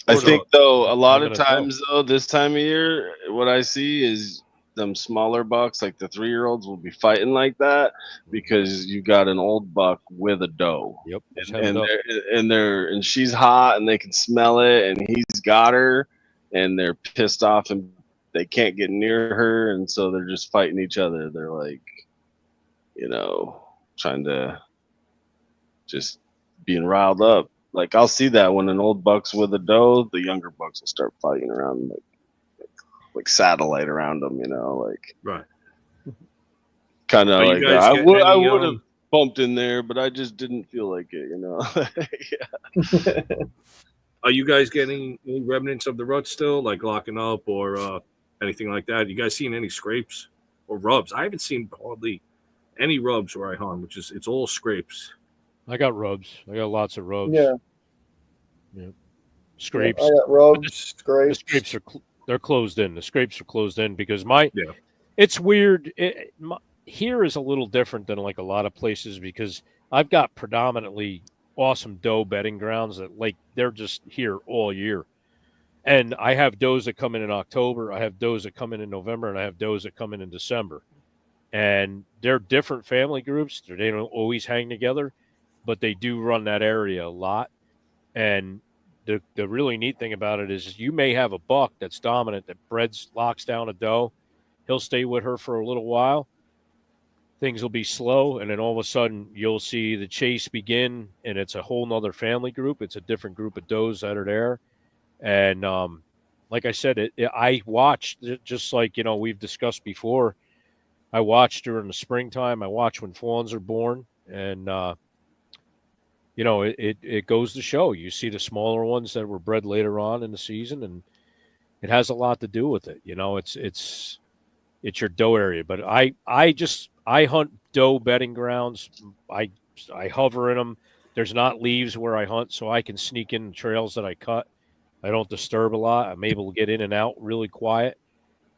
I think though a lot of times though this time of year, what I see is them smaller bucks, like the 3-year-olds, will be fighting like that because you got an old buck with a doe. Yep. And she's hot and they can smell it, and he's got her, and they're pissed off and they can't get near her, and so they're just fighting each other. They're like, you know, trying to just being riled up. Like I'll see that when an old buck's with a doe, the younger bucks will start fighting around like satellite around them, you know, like kind of like I would have bumped in there, but I just didn't feel like it, you know. Are you guys getting any remnants of the rut still, like locking up or anything like that? You guys seen any scrapes or rubs? I haven't seen hardly any rubs where I hunt, it's all scrapes. I got rubs. I got lots of rubs. Yeah. Scrapes. I got rubs, scrapes. The scrapes they're closed in. The scrapes are closed in because it's weird. Here is a little different than like a lot of places because I've got predominantly awesome doe bedding grounds that like they're just here all year. And I have does that come in October, I have does that come in November, and I have does that come in December. and they're different family groups. They don't always hang together, but they do run that area a lot. And the really neat thing about it is you may have a buck that's dominant that locks down a doe. He'll stay with her for a little while. Things will be slow, and then all of a sudden you'll see the chase begin, and it's a whole nother family group. It's a different group of does that are there. And like I said, I watched, just like, we've discussed before, I watch during the springtime. I watch when fawns are born, and it goes to show. You see the smaller ones that were bred later on in the season, and it has a lot to do with it. It's your doe area. But I hunt doe bedding grounds. I hover in them. There's not leaves where I hunt, so I can sneak in trails that I cut. I don't disturb a lot. I'm able to get in and out really quiet.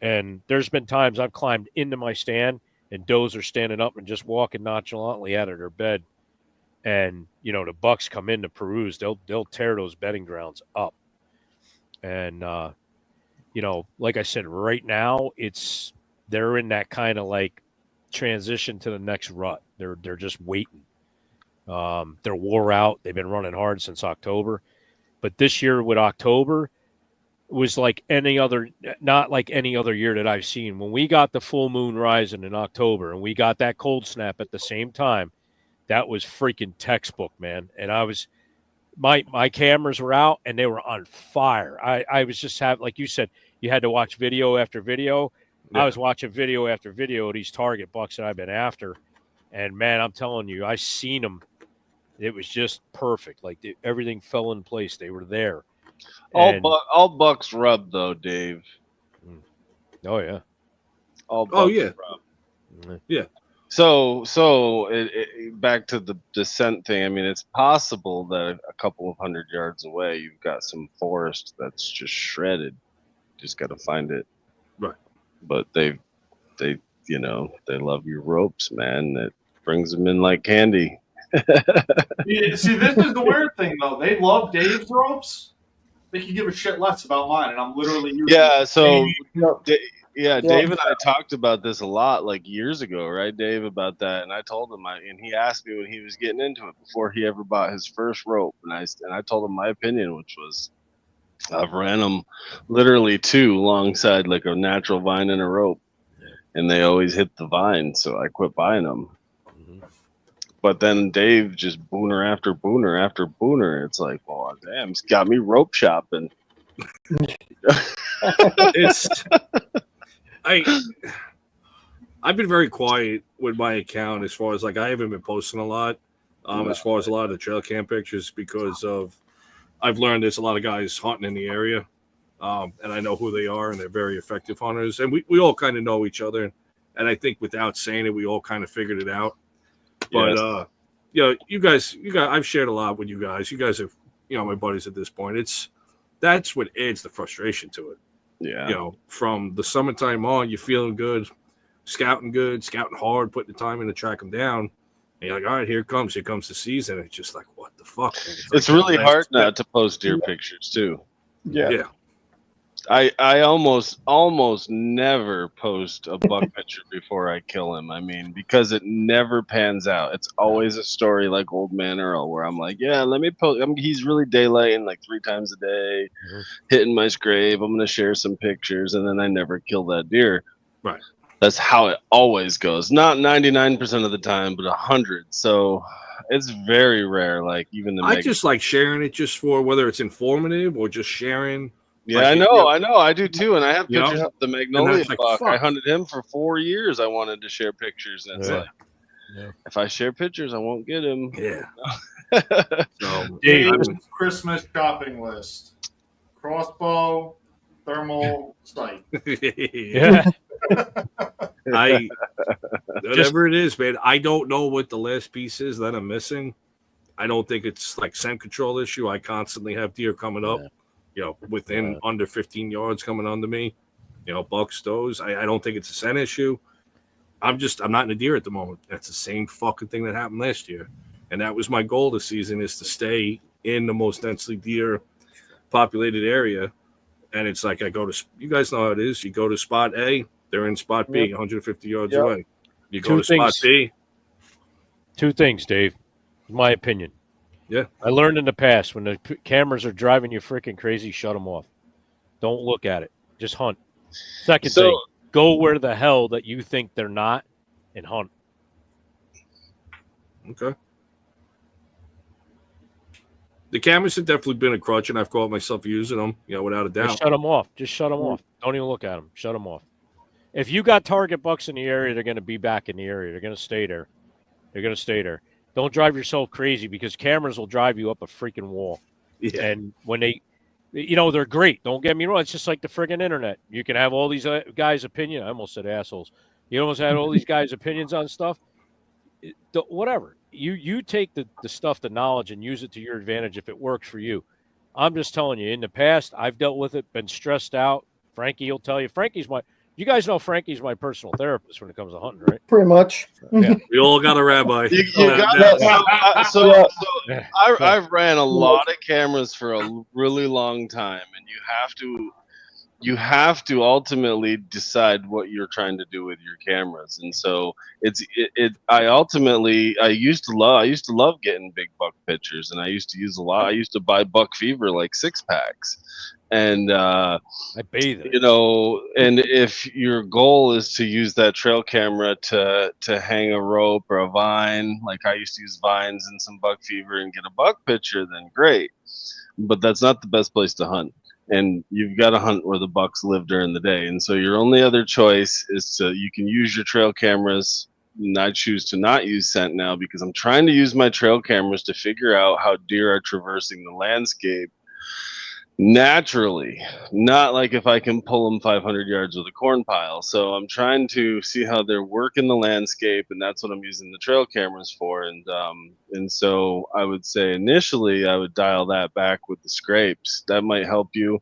And there's been times I've climbed into my stand and does are standing up and just walking nonchalantly out of their bed. And, the bucks come in to peruse. They'll tear those bedding grounds up. And, like I said, right now they're in that kind of like transition to the next rut. They're just waiting. They're wore out. They've been running hard since October. But this year with October, was like not like any other year that I've seen. When we got the full moon rising in October and we got that cold snap at the same time, that was freaking textbook, man. And my cameras were out and they were on fire. I was just like you said, you had to watch video after video. Yeah. I was watching video after video of these target bucks that I've been after. And man, I'm telling you, I seen them. It was just perfect. Like everything fell in place. They were there. All bucks rub though, Dave. Oh yeah. All bucks rub. Yeah. So back to the descent thing. I mean, it's possible that a couple of 100 yards away, you've got some forest that's just shredded. Just got to find it. Right. But they love your ropes, man. That brings them in like candy. Yeah, see, this is the weird thing though. They love Dave's ropes. They can give a shit less about mine, and I'm literally using Dave and I talked about this a lot, like years ago, right, Dave, about that. And I told him, and he asked me when he was getting into it before he ever bought his first rope, and I told him my opinion, which was I've ran them literally two alongside like a natural vine and a rope, and they always hit the vine, so I quit buying them. But then Dave just booner after booner after booner. It's like, well, damn, it's got me rope shopping. I've been very quiet with my account as far as like I haven't been posting a lot as far as a lot of the trail cam pictures because of I've learned there's a lot of guys hunting in the area and I know who they are and they're very effective hunters and we all kind of know each other and I think without saying it we all kind of figured it out. But you guys, I've shared a lot with you guys. You guys are, my buddies at this point. That's what adds the frustration to it. Yeah. From the summertime on, you're feeling good, scouting hard, putting the time in to track them down. And you're like, all right, here comes the season. It's just like, what the fuck? It's really hard not to post deer pictures too. Yeah. I almost never post a buck picture before I kill him. I mean, because it never pans out. It's always a story like Old Man Earl, where I'm like, yeah, let me post. He's really daylighting like 3 times a day, hitting my scrape. I'm gonna share some pictures, and then I never kill that deer. Right. That's how it always goes. Not 99% of the time, but 100. So it's very rare. Like even I just like sharing it just for whether it's informative or just sharing. Yeah, I know, I do too, and I have pictures of the Magnolia buck. I hunted him for 4 years. I wanted to share pictures, and it's like, if I share pictures, I won't get him. Yeah. So, Dave's Christmas shopping list: crossbow, thermal sight. Yeah. Whatever it is, man. I don't know what the last piece is that I'm missing. I don't think it's like scent control issue. I constantly have deer coming up. Within under 15 yards coming onto me, bucks, does. I don't think it's a scent issue. I'm not in a deer at the moment. That's the same fucking thing that happened last year. And that was my goal this season is to stay in the most densely deer populated area. And it's like you guys know how it is. You go to spot A, they're in spot B, 150 yards away. You go to spot B. Two things, Dave. In my opinion. Yeah. I learned in the past when the cameras are driving you freaking crazy, shut them off. Don't look at it. Just hunt. Second thing, go where the hell that you think they're not and hunt. Okay. The cameras have definitely been a crutch, and I've caught myself using them, without a doubt. Just shut them off. Just shut them off. Don't even look at them. Shut them off. If you got target bucks in the area, they're going to be back in the area. They're going to stay there. They're going to stay there. Don't drive yourself crazy because cameras will drive you up a freaking wall. Yeah. And when they, they're great. Don't get me wrong. It's just like the friggin' internet. You can have all these guys' opinion. I almost said assholes. You almost had all these guys' opinions on stuff. Whatever. You take the stuff, the knowledge, and use it to your advantage if it works for you. I'm just telling you, in the past, I've dealt with it, been stressed out. Frankie will tell you. You guys know Frankie's my personal therapist when it comes to hunting, right? Pretty much. Yeah. We all got a rabbi. You got I've ran a lot of cameras for a really long time, and you have to ultimately decide what you're trying to do with your cameras. And so I used to love getting big buck pictures, and I used to use a lot. I used to buy Buck Fever like 6-packs. And I bathe it. And if your goal is to use that trail camera to hang a rope or a vine, like I used to use vines and some Buck Fever and get a buck picture, then great. But that's not the best place to hunt. And you've got to hunt where the bucks live during the day. And so your only other choice is you can use your trail cameras. And I choose to not use scent now because I'm trying to use my trail cameras to figure out how deer are traversing the landscape naturally, not like if I can pull them 500 yards with a corn pile. So I'm trying to see how they're working the landscape, and that's what I'm using the trail cameras for. And so I would say initially I would dial that back with the scrapes. That might help you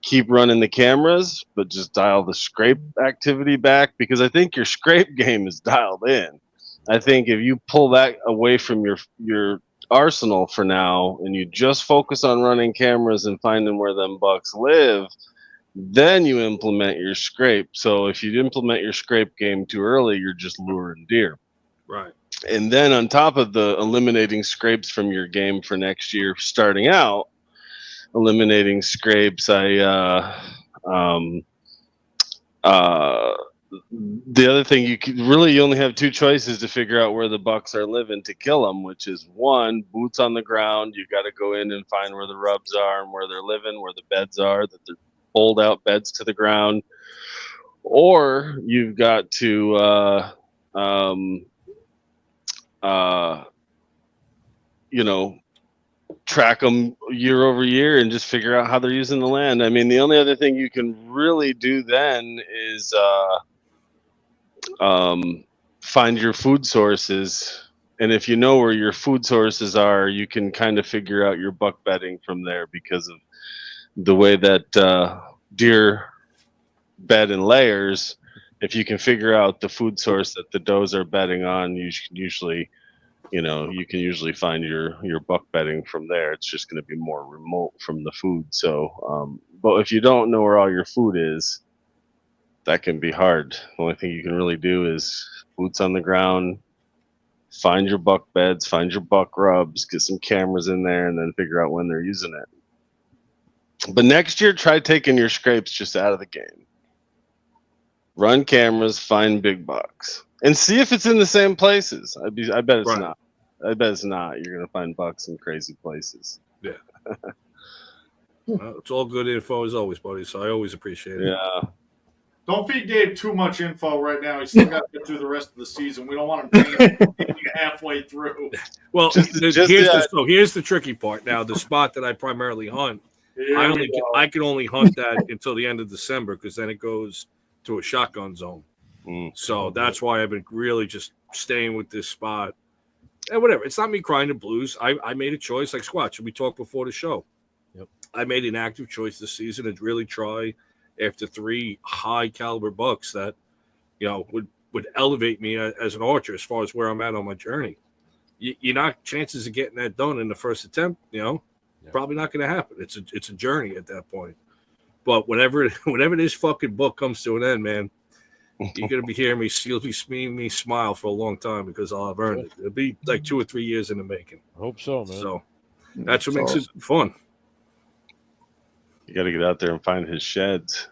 keep running the cameras, but just dial the scrape activity back, because I think your scrape game is dialed in. I think if you pull that away from your arsenal for now and you just focus on running cameras and finding where them bucks live, then you implement your scrape. So if you implement your scrape game too early, you're just luring deer. Right. And then on top of the eliminating scrapes from your game for next year, starting out eliminating scrapes, the other thing, you only have two choices to figure out where the bucks are living to kill them, which is one, boots on the ground. You got to go in and find where the rubs are and where they're living, where the beds are, that they're pulled out beds to the ground. Or you've got to, track them year over year and just figure out how they're using the land. I mean, the only other thing you can really do then is find your food sources. And if you know where your food sources are, you can kind of figure out your buck bedding from there, because of the way that deer bed in layers. If you can figure out the food source that the does are bedding on, you can usually find your buck bedding from there. It's just going to be more remote from the food. So, but if you don't know where all your food is, that can be hard. The only thing you can really do is boots on the ground, find your buck beds, find your buck rubs, get some cameras in there, and then figure out when they're using it. But next year, try taking your scrapes just out of the game. Run cameras, find big bucks, and see if it's in the same places. I bet it's not. I bet it's not. You're gonna find bucks in crazy places. Yeah. It's all good info as always, buddy. So I always appreciate it. Yeah. Don't feed Dave too much info right now. He's still got to get through the rest of the season. We don't want him halfway through. Well, here's the tricky part. Now, the spot that I primarily hunt, I can only hunt that until the end of December, because then it goes to a shotgun zone. So that's why I've been really just staying with this spot. And whatever. It's not me crying the blues. I made a choice, like Squatch, we talked before the show. Yep. I made an active choice this season to really try after 3 high caliber bucks that, would elevate me as an archer as far as where I'm at on my journey. You're not chances of getting that done in the first attempt, probably not going to happen. It's a journey at that point. But whenever this fucking book comes to an end, man, you're gonna be hearing me. You'll be seeing me smile for a long time because I'll have earned it. It'll be like 2 or 3 years in the making. I hope so, man. So that's what makes it fun. You got to get out there and find his sheds.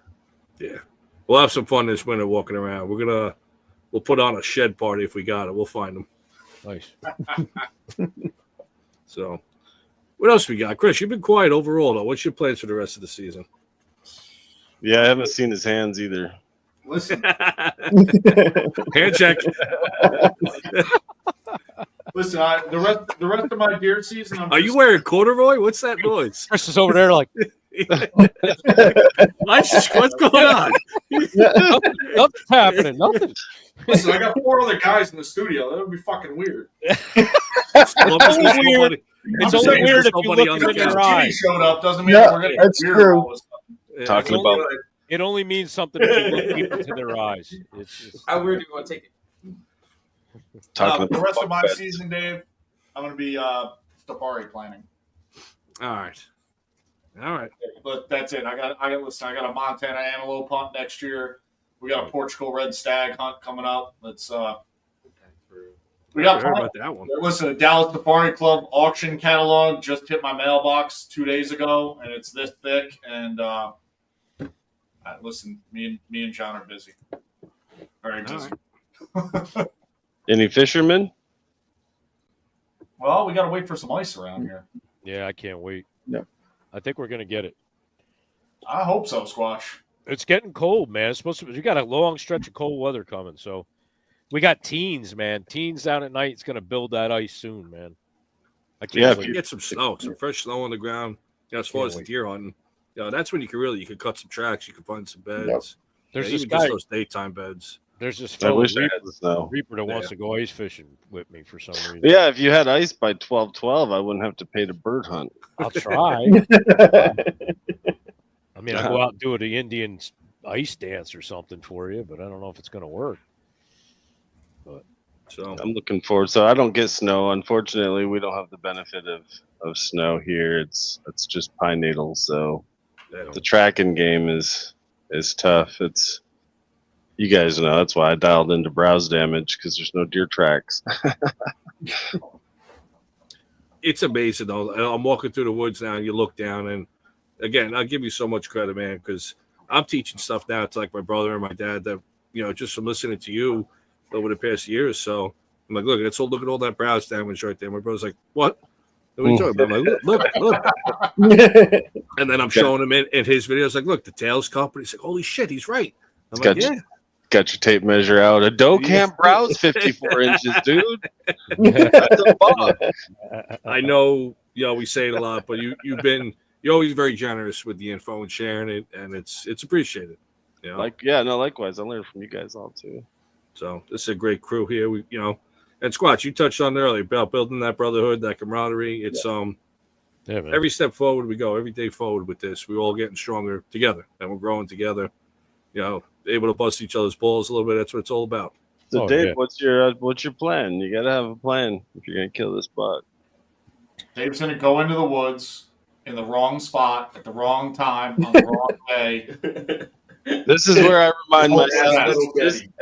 Yeah, we'll have some fun this winter walking around. We'll put on a shed party if we got it. We'll find them. Nice. So, what else we got, Chris? You've been quiet overall, though. What's your plans for the rest of the season? Yeah, I haven't seen his hands either. Listen, Hand check. listen. The rest of my deer season. Are you wearing corduroy? What's that noise? Chris is over there like What's going on? nothing's happening. Nothing. Listen, I got 4 other guys in the studio. That would be fucking weird. It's only weird if you look on in the their couch. eyes. Showed up doesn't mean Yeah, we're gonna that's get weird true. all of a sudden. Talking about It only means something if you look deep into their eyes. It's How weird do you want to take it? talking The about rest of my buck beds. season, Dave, I'm gonna be safari planning. All right. But that's it. I got a Montana antelope hunt next year. We got a Portugal red stag hunt coming up. Let's we I got heard about that one. listen, the Dallas Safari Club auction catalog just hit my mailbox 2 days ago, and it's this thick. And listen, me and John are busy, very busy. All Any fishermen? Well, we got to wait for some ice around here. yeah, I can't wait. No. I think we're gonna get it. I hope so, Squash. It's getting cold, man. It's supposed to. We got a long stretch of cold weather coming, so we got teens, man. Teens down at night. It's gonna build that ice soon, man. I can't Yeah, If wait. you get some snow, some fresh snow on the ground. As far Can't as the wait. deer hunting, that's when you can cut some tracks. You can find some beds. Yep. There's Yeah, this even guy. just those daytime beds. There's this I fellow wish I had the snow. Reaper that wants Yeah. to go ice fishing with me for some reason. Yeah, if you had ice by 12:12, I wouldn't have to pay to bird hunt. I'll try. I mean, I'll go out and do the Indian ice dance or something for you, but I don't know if it's going to work. So I'm looking forward. So I don't get snow. Unfortunately, we don't have the benefit of snow here. It's just pine needles. So yeah. the tracking game is tough. It's, you guys know, that's why I dialed into browse damage, because there's no deer tracks. It's amazing though. I'm walking through the woods now, and you look down, and again, I'll give you so much credit, man, because I'm teaching stuff now. It's like my brother and my dad that, just from listening to you over the past year or so. I'm like, look at all that browse damage right there. My brother's like, what? What are you talking about? I'm like, look. And then I'm showing him in his videos, like, look, the tail's cup. And he's like, holy shit, he's right. I'm like, yeah. Got your tape measure out. A doe can't browse 54 inches, dude. That's a buck. I know, we say it a lot, but you're always very generous with the info and sharing it, and it's appreciated. Likewise. I learned from you guys all too. So this is a great crew here. And Squatch, you touched on it earlier about building that brotherhood, that camaraderie. It's Yeah, man. every step forward we go, every day forward with this. We're all getting stronger together, and we're growing together. Able to bust each other's balls a little bit. That's what it's all about. So, Oh, Dave, yeah. what's your plan? You gotta have a plan if you're gonna kill this buck. Dave's going to go into the woods in the wrong spot at the wrong time on the wrong day. This is where I remind myself.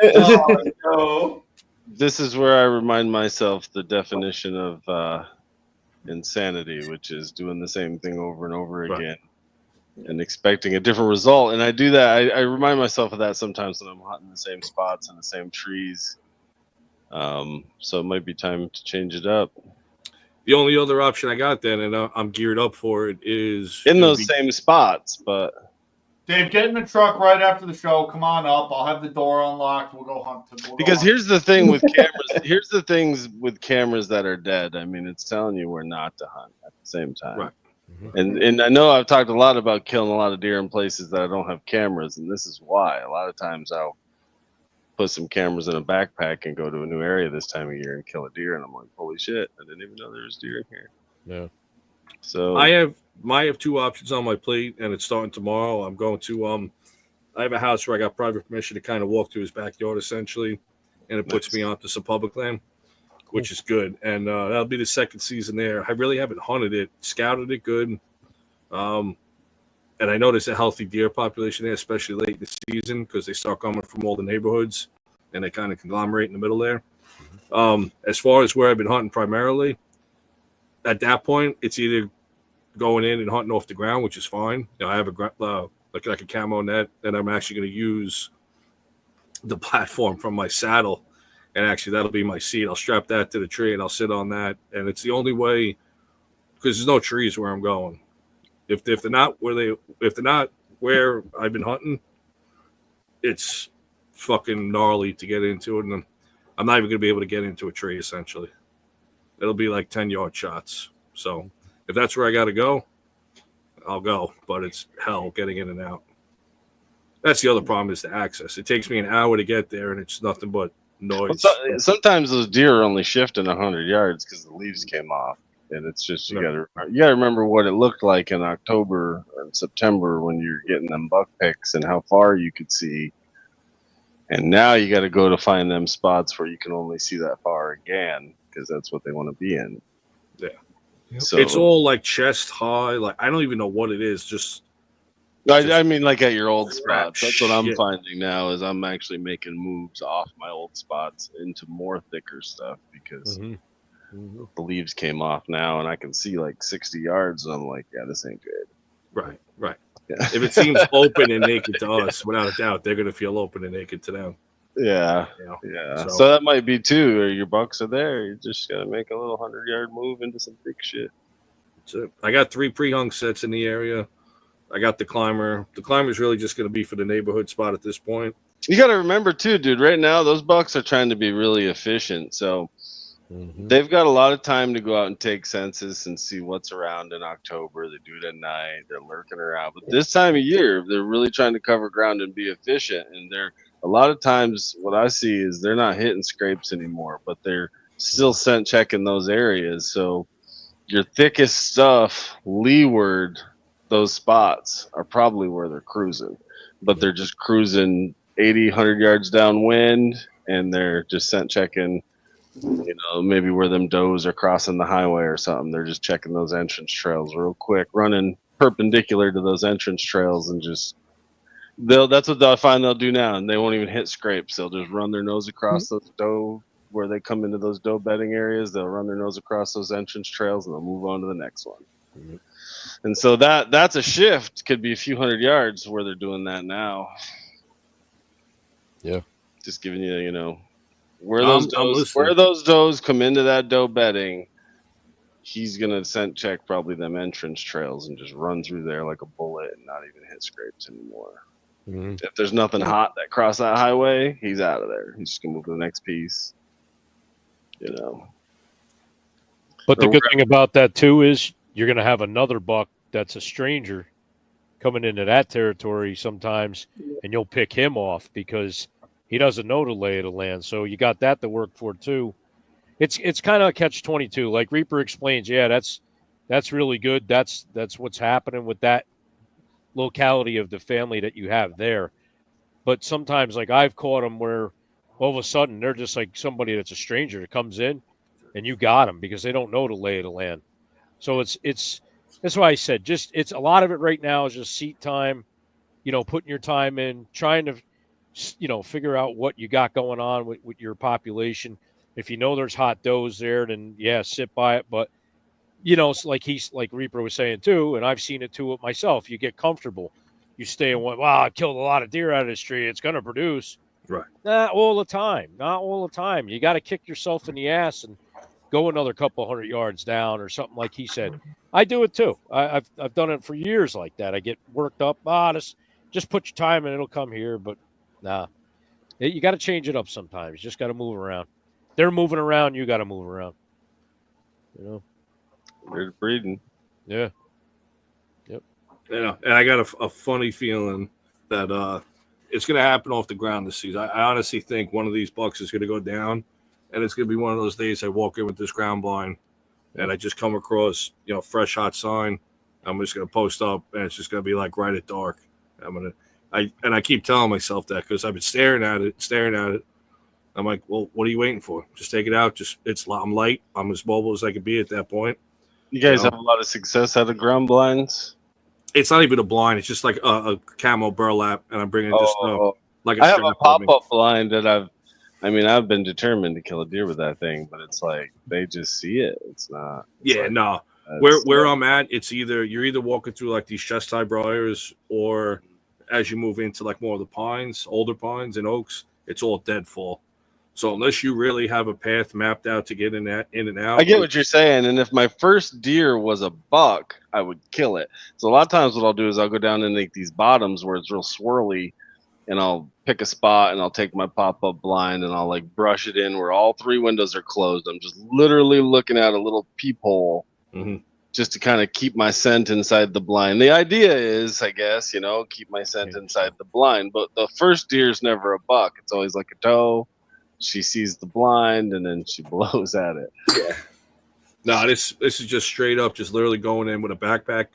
Oh, no. This is where I remind myself the definition of insanity, which is doing the same thing over and over Right. again and expecting a different result. And I do that. I remind myself of that sometimes when I'm hunting the same spots and the same trees. So it might be time to change it up. The only other option I got then, and I'm geared up for it, is In those same spots, but Dave, get in the truck right after the show. Come on up. I'll have the door unlocked. We'll go hunt. because here's the thing with cameras. Here's the things with cameras that are dead. I mean, it's telling you where not to hunt at the same time. Right. And I know I've talked a lot about killing a lot of deer in places that I don't have cameras, and this is why. A lot of times I'll put some cameras in a backpack and go to a new area this time of year and kill a deer, and I'm like, holy shit, I didn't even know there was deer in here. Yeah. So I have 2 options on my plate, and it's starting tomorrow. I'm going to I have a house where I got private permission to kind of walk through his backyard essentially, and it puts Nice. me onto some public land, which is good. And that'll be the second season there. I really haven't hunted it, scouted it good. And and I noticed a healthy deer population there, especially late in the season because they start coming from all the neighborhoods and they kind of conglomerate in the middle there. As far as where I've been hunting primarily, at that point, it's either going in and hunting off the ground, which is fine. I have like a camo net, and I'm actually going to use the platform from my saddle, and actually that'll be my seat. I'll strap that to the tree and I'll sit on that, and it's the only way because there's no trees where I'm going. If they're not where I've been hunting, it's fucking gnarly to get into it, and I'm not even going to be able to get into a tree. Essentially, it'll be like 10-yard shots. So if that's where I got to go, I'll go. But it's hell getting in and out. That's the other problem is the access. It takes me an hour to get there, and it's nothing but noise. Sometimes those deer are only shifting 100 yards because the leaves came off, and it's just you got to remember what it looked like in October and September when you're getting them buck picks and how far you could see. And now you got to go to find them spots where you can only see that far again because that's what they want to be in. Yeah. So it's all like chest high. Like I don't even know what it is. Just I mean, like at your old spots. That's what I'm shit. finding now is I'm actually making moves off my old spots into more thicker stuff because the leaves came off now and I can see like 60 yards. And I'm like, yeah, this ain't good. Right. Yeah. If it seems open and naked to us, without a doubt, they're going to feel open and naked to them. Yeah. So that might be too. Or your bucks are there. You just got to make a little 100-yard move into some big shit. That's it. I got 3 pre-hung sets in the area. I got the climber. The climber is really just going to be for the neighborhood spot at this point. You got to remember too, dude. Right now, those bucks are trying to be really efficient, so they've got a lot of time to go out and take census and see what's around in October. They do it at night. They're lurking around, but this time of year, they're really trying to cover ground and be efficient. And they're a lot of times, what I see is they're not hitting scrapes anymore, but they're still scent checking those areas. So your thickest stuff leeward. Those spots are probably where they're cruising, but they're just cruising 80, 100 yards downwind, and they're just scent checking, maybe where them does are crossing the highway or something. They're just checking those entrance trails real quick, running perpendicular to those entrance trails, and that's what they'll find they'll do now, and they won't even hit scrapes. They'll just run their nose across those doe where they come into those doe bedding areas. They'll run their nose across those entrance trails, and they'll move on to the next one. And so that's a shift. Could be a few 100 yards where they're doing that now. Yeah. Just giving you, where those does come into that doe bedding, he's gonna scent check probably them entrance trails and just run through there like a bullet and not even hit scrapes anymore. If there's nothing hot that cross that highway, he's out of there. He's just gonna move to the next piece. But the good thing about that too is you're going to have another buck that's a stranger coming into that territory sometimes, and you'll pick him off because he doesn't know the lay of the land. So you got that to work for too. It's kind of a catch-22. Like Reaper explains, yeah, that's really good. That's what's happening with that locality of the family that you have there. But sometimes, like I've caught them where all of a sudden they're just like somebody that's a stranger that comes in, and you got them because they don't know the lay of the land. So it's that's why I said it's a lot of it right now is just seat time, putting your time in, trying to, figure out what you got going on with your population. If you know there's hot does there, then yeah, sit by it. But like Reaper was saying too, and I've seen it too with myself. You get comfortable, you stay and wow, I killed a lot of deer out of this tree. It's gonna produce. Right. Not all the time. You got to kick yourself in the ass and go another couple 100 yards down or something like he said. I do it too. I've done it for years like that. I get worked up. Just put your time and it'll come here. But nah, you got to change it up sometimes. You just got to move around. They're moving around. You got to move around. They're breeding. Yeah. Yep. Yeah, and I got a funny feeling that it's going to happen off the ground this season. I honestly think one of these bucks is going to go down. And it's going to be one of those days I walk in with this ground blind and I just come across, fresh hot sign. I'm just going to post up and it's just going to be like right at dark. I keep telling myself that because I've been staring at it. I'm like, well, what are you waiting for? Just take it out. I'm light. I'm as mobile as I could be at that point. You guys have a lot of success out of ground blinds. It's not even a blind. It's just like a camo burlap, and I'm bringing just like a I have a strap pop over me. up blind that I've been determined to kill a deer with that thing, but it's like they just see it. It's not. It's Yeah, like, no. it's- Where I'm at, it's you're either walking through like these chest high briars, or as you move into like more of the pines, older pines and oaks, it's all deadfall. So unless you really have a path mapped out to get in and out, I get what you're saying, and if my first deer was a buck, I would kill it. So a lot of times, what I'll do is I'll go down and make these bottoms where it's real swirly, and I'll pick a spot and I'll take my pop up blind and I'll like brush it in where all 3 windows are closed. I'm just literally looking at a little peephole. Mhm. Just to kind of keep my scent inside the blind. The idea is, I guess, keep my scent inside the blind. But the first deer is never a buck. It's always like a doe. She sees the blind and then she blows at it. No, this is just straight up, just literally going in with a backpack,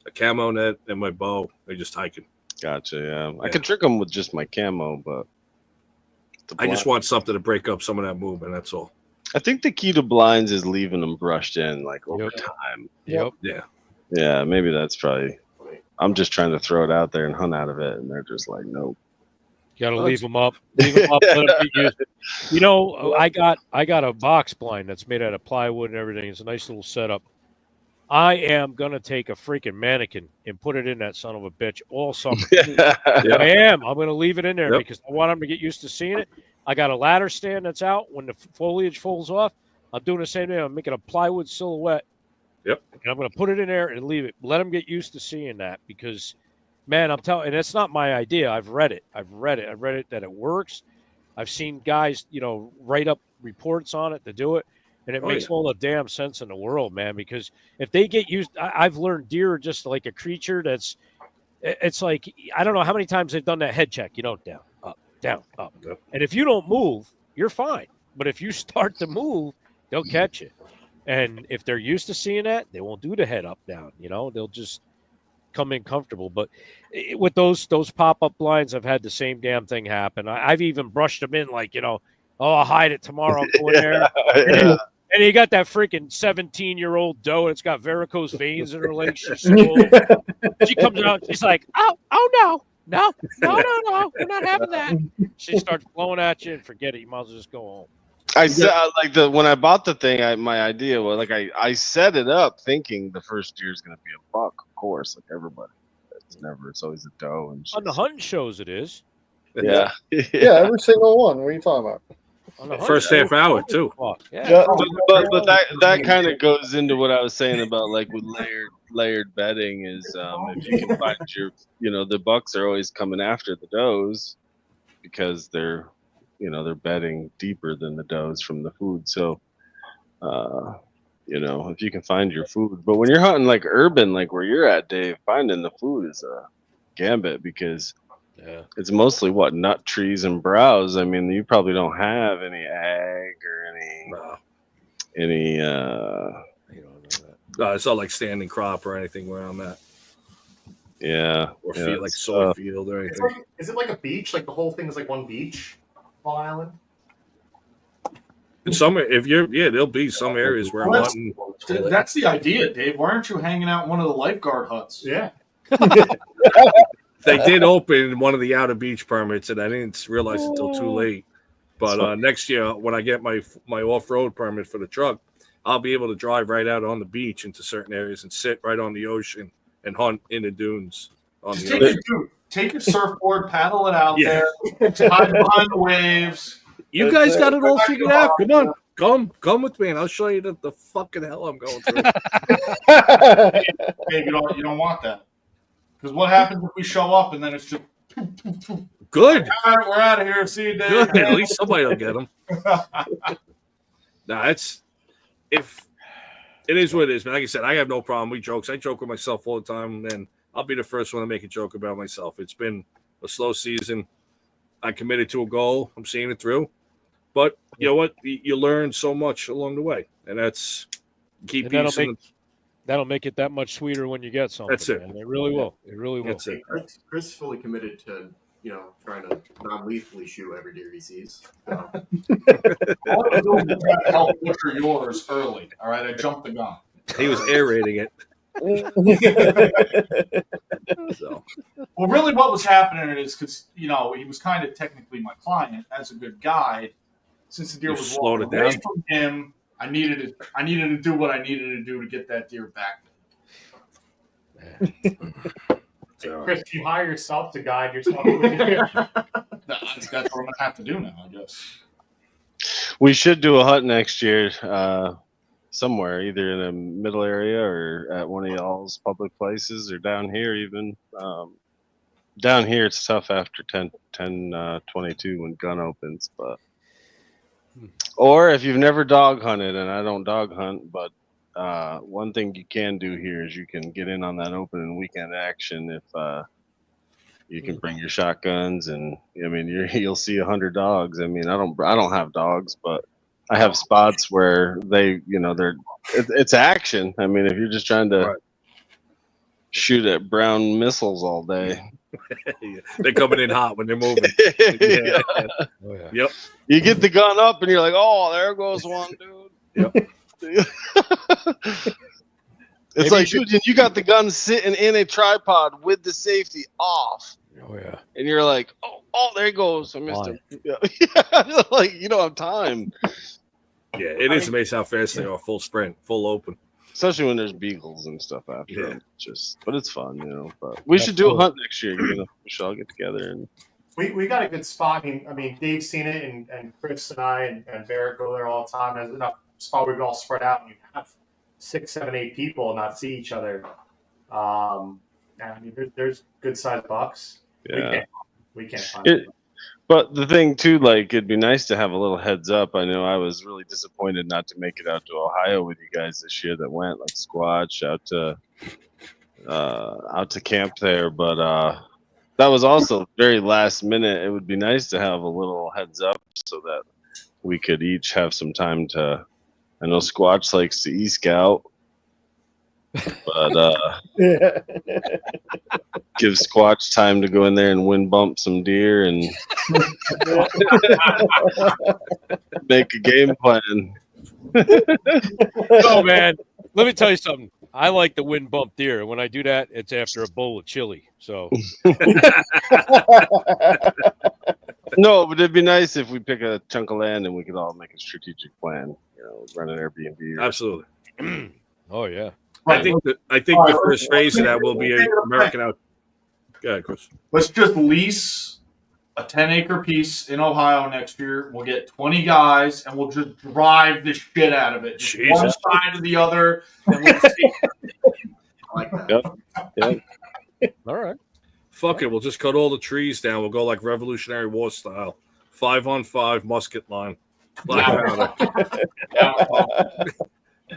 a camo net, and my bow. They're just hiking. Gotcha. Yeah, I can trick them with just my camo, but I just want something to break up some of that movement. That's all. I think the key to blinds is leaving them brushed in, like over time. Yep. Yeah. Yeah, maybe that's probably. I'm just trying to throw it out there and hunt out of it, and they're just like, nope. You got to leave them up. Leave them up. Let 'em get used. You know, I got a box blind that's made out of plywood and everything. It's a nice little setup. I am gonna take a freaking mannequin and put it in that son of a bitch all summer. I am. I'm gonna leave it in there because I want them to get used to seeing it. I got a ladder stand that's out. When the foliage falls off, I'm doing the same thing. I'm making a plywood silhouette. Yep. And I'm gonna put it in there and leave it. Let them get used to seeing that because, man, I'm telling. And it's not my idea. I've read it. I've read it that it works. I've seen guys, write up reports on it to do it. And it makes all the damn sense in the world, man, because if they get used, I've learned deer are just like a creature it's like, I don't know how many times they've done that head check, down, up, down, up. Yep. And if you don't move, you're fine. But if you start to move, they'll catch it. And if they're used to seeing that, they won't do the head up, down, they'll just come in comfortable. But with those pop-up blinds, I've had the same damn thing happen. I've even brushed them in like, I'll hide it tomorrow, I'll go in there. And you got that freaking 17-year-old doe. It's got varicose veins in her legs. She's so old. She comes out. She's like, oh, no, we're not having that. She starts blowing at you and forget it. You might as well just go home. I said when I bought the thing, my idea was like I set it up thinking the first deer is going to be a buck, of course, like everybody. It's always a doe. And on the hunting shows, it is. Yeah. Yeah, every single one. What are you talking about? On the First half hour too. Yeah. But that kind of goes into what I was saying about like with layered bedding is if you can find the bucks are always coming after the does because they're bedding deeper than the does from the food. So if you can find your food, but when you're hunting like urban, like where you're at, Dave, finding the food is a gambit because it's mostly nut trees and browse. I mean, you probably don't have any ag or any it's not like standing crop or anything where I'm at. Yeah. Or field, like soy field or anything. Is it like a beach? Like the whole thing is like one beach, Ball Island? In some, there'll be some areas where I'm hunting. That's the idea, Dave. Why aren't you hanging out in one of the lifeguard huts? Yeah. They did open one of the outer beach permits, and I didn't realize until too late. But next year, when I get my off-road permit for the truck, I'll be able to drive right out on the beach into certain areas and sit right on the ocean and hunt in the dunes on Just the ocean. take your surfboard, paddle it out there, hide behind the waves. You guys got it all figured out. Come on. Come with me, and I'll show you the fucking hell I'm going through. Hey, you don't want that. Because what happens if we show up and then it's just good? All right, we're out of here. See you, Dave. Good. At least somebody will get them. If it is what it is, man. Like I said, I have no problem with jokes. I joke with myself all the time, and I'll be the first one to make a joke about myself. It's been a slow season. I committed to a goal. I'm seeing it through. But you know what? You learn so much along the way, and that's keep peace. That'll make it that much sweeter when you get something. That's it. Man. It really will. It really will. That's it. Chris is fully committed to trying to non-lethally shoot every deer he sees. So. All I'm doing is trying to help butcher yours early. All right, I jumped the gun. He was aerating it. So Well, really, what was happening is because he was kind of technically my client as a good guide. Since the deer You was slowed walking it away down? from him, I needed to do what I needed to do to get that deer back. Chris, you hire yourself to guide yourself. That's what I'm gonna have to do now, I guess. We should do a hunt next year, somewhere, either in a middle area or at one of y'all's public places, or down here even. Down here, it's tough after 10:22 when gun opens, but or if you've never dog hunted, and I don't dog hunt, but one thing you can do here is you can get in on that open and weekend action if you can bring your shotguns, and I mean you'll see 100 dogs. I mean I don't have dogs, but I have spots where it's action. I mean if you're just trying to shoot at brown missiles all day. they're coming in hot when they're moving. Yeah. Oh, yeah. Yep. You get the gun up and you're like, oh, there goes one, dude. Yep. It's like, dude, you got the gun sitting in a tripod with the safety off. Oh yeah. And you're like, oh, there he goes. I missed him. Yeah. Like, you don't have time. Yeah, it is amazing how fast they are. Full sprint, full open. Especially when there's beagles and stuff after them. But it's fun, But we should do a hunt next year. We should all get together and. We got a good spot. I mean, Dave's seen it, and Chris and I and Barrett go there all the time. There's enough spot where we can all spread out and you have 6, 7, 8 people and not see each other. And I mean, there's good sized bucks. Yeah. We can't find it. But the thing too, like, it'd be nice to have a little heads up. I know I was really disappointed not to make it out to Ohio with you guys this year that went, like Squatch out to camp there. But that was also very last minute. It would be nice to have a little heads up so that we could each have some time to. I know Squatch likes to e-scout, but give Squatch time to go in there and wind bump some deer and make a game plan. Oh man, let me tell you something. I like the wind bump deer. When I do that, it's after a bowl of chili. So no, but it'd be nice if we pick a chunk of land and we could all make a strategic plan. Run an Airbnb. Absolutely. oh yeah. I think the first phase of that will be an American out. Go ahead, Chris. Let's just lease a 10-acre piece in Ohio next year. We'll get 20 guys, and we'll just drive the shit out of it. Just one side to the other. And we'll see. I like that. Yep. All right. Fuck it. We'll just cut all the trees down. We'll go like Revolutionary War style. 5-on-5 musket line. Black powder.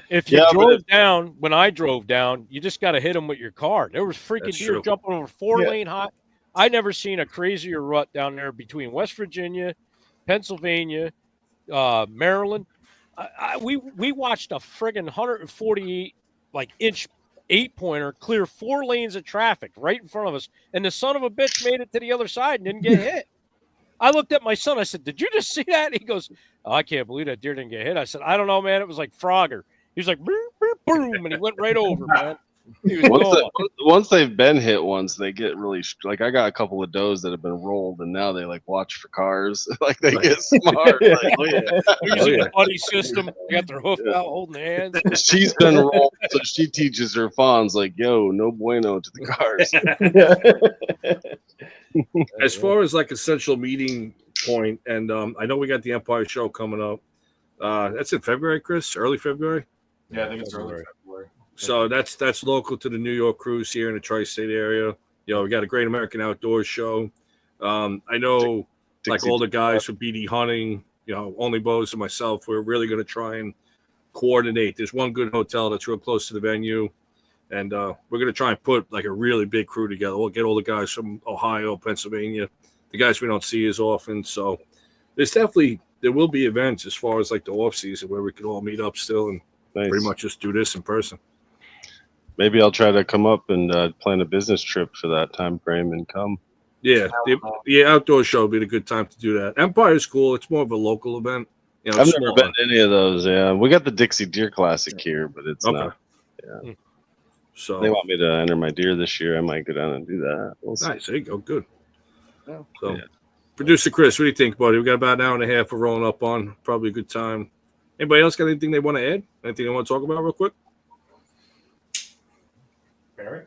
If you drove down, when I drove down, you just got to hit them with your car. There was freaking deer jumping over 4-lane high. I never seen a crazier rut down there between West Virginia, Pennsylvania, Maryland. We watched a friggin' 148 inch 8-pointer clear 4 lanes of traffic right in front of us, and the son of a bitch made it to the other side and didn't get hit. I looked at my son. I said, "Did you just see that?" He goes, "Oh, I can't believe that deer didn't get hit." I said, "I don't know, man. It was like Frogger." He was like, boom, boom, boom, and he went right over, man. Once they've been hit once, they get really like. I got a couple of does that have been rolled, and now they like watch for cars. Like they get smart. Like, using the buddy system. They got their hoof out, holding hands. She's been rolled, so she teaches her fawns like, "Yo, no bueno to the cars." As far as like a central meeting point, and I know we got the Empire Show coming up. That's in February, Chris. Early February. Yeah, I think it's early February. So that's local to the New York cruise here in the tri-state area. We got a Great American Outdoors Show. I know, like all the guys from BD Hunting, Only Bows and myself, we're really going to try and coordinate. There's one good hotel that's real close to the venue, and we're going to try and put like a really big crew together. We'll get all the guys from Ohio, Pennsylvania, the guys we don't see as often. So there will be events as far as like the off season where we can all meet up still and pretty much just do this in person. Maybe I'll try to come up and plan a business trip for that time frame and come. Yeah, the outdoor show would be a good time to do that. Empire's cool. It's more of a local event. I've never been to any of those. Yeah, we got the Dixie Deer Classic here, but it's not. Yeah. So They want me to enter my deer this year. I might go down and do that. We'll see. nice. There you go. Good. Yeah. So, Yeah. Producer Chris, what do you think, buddy? We got about an hour and a half we're rolling up on. Probably a good time. Anybody else got anything they want to add? Anything they want to talk about real quick? Barry?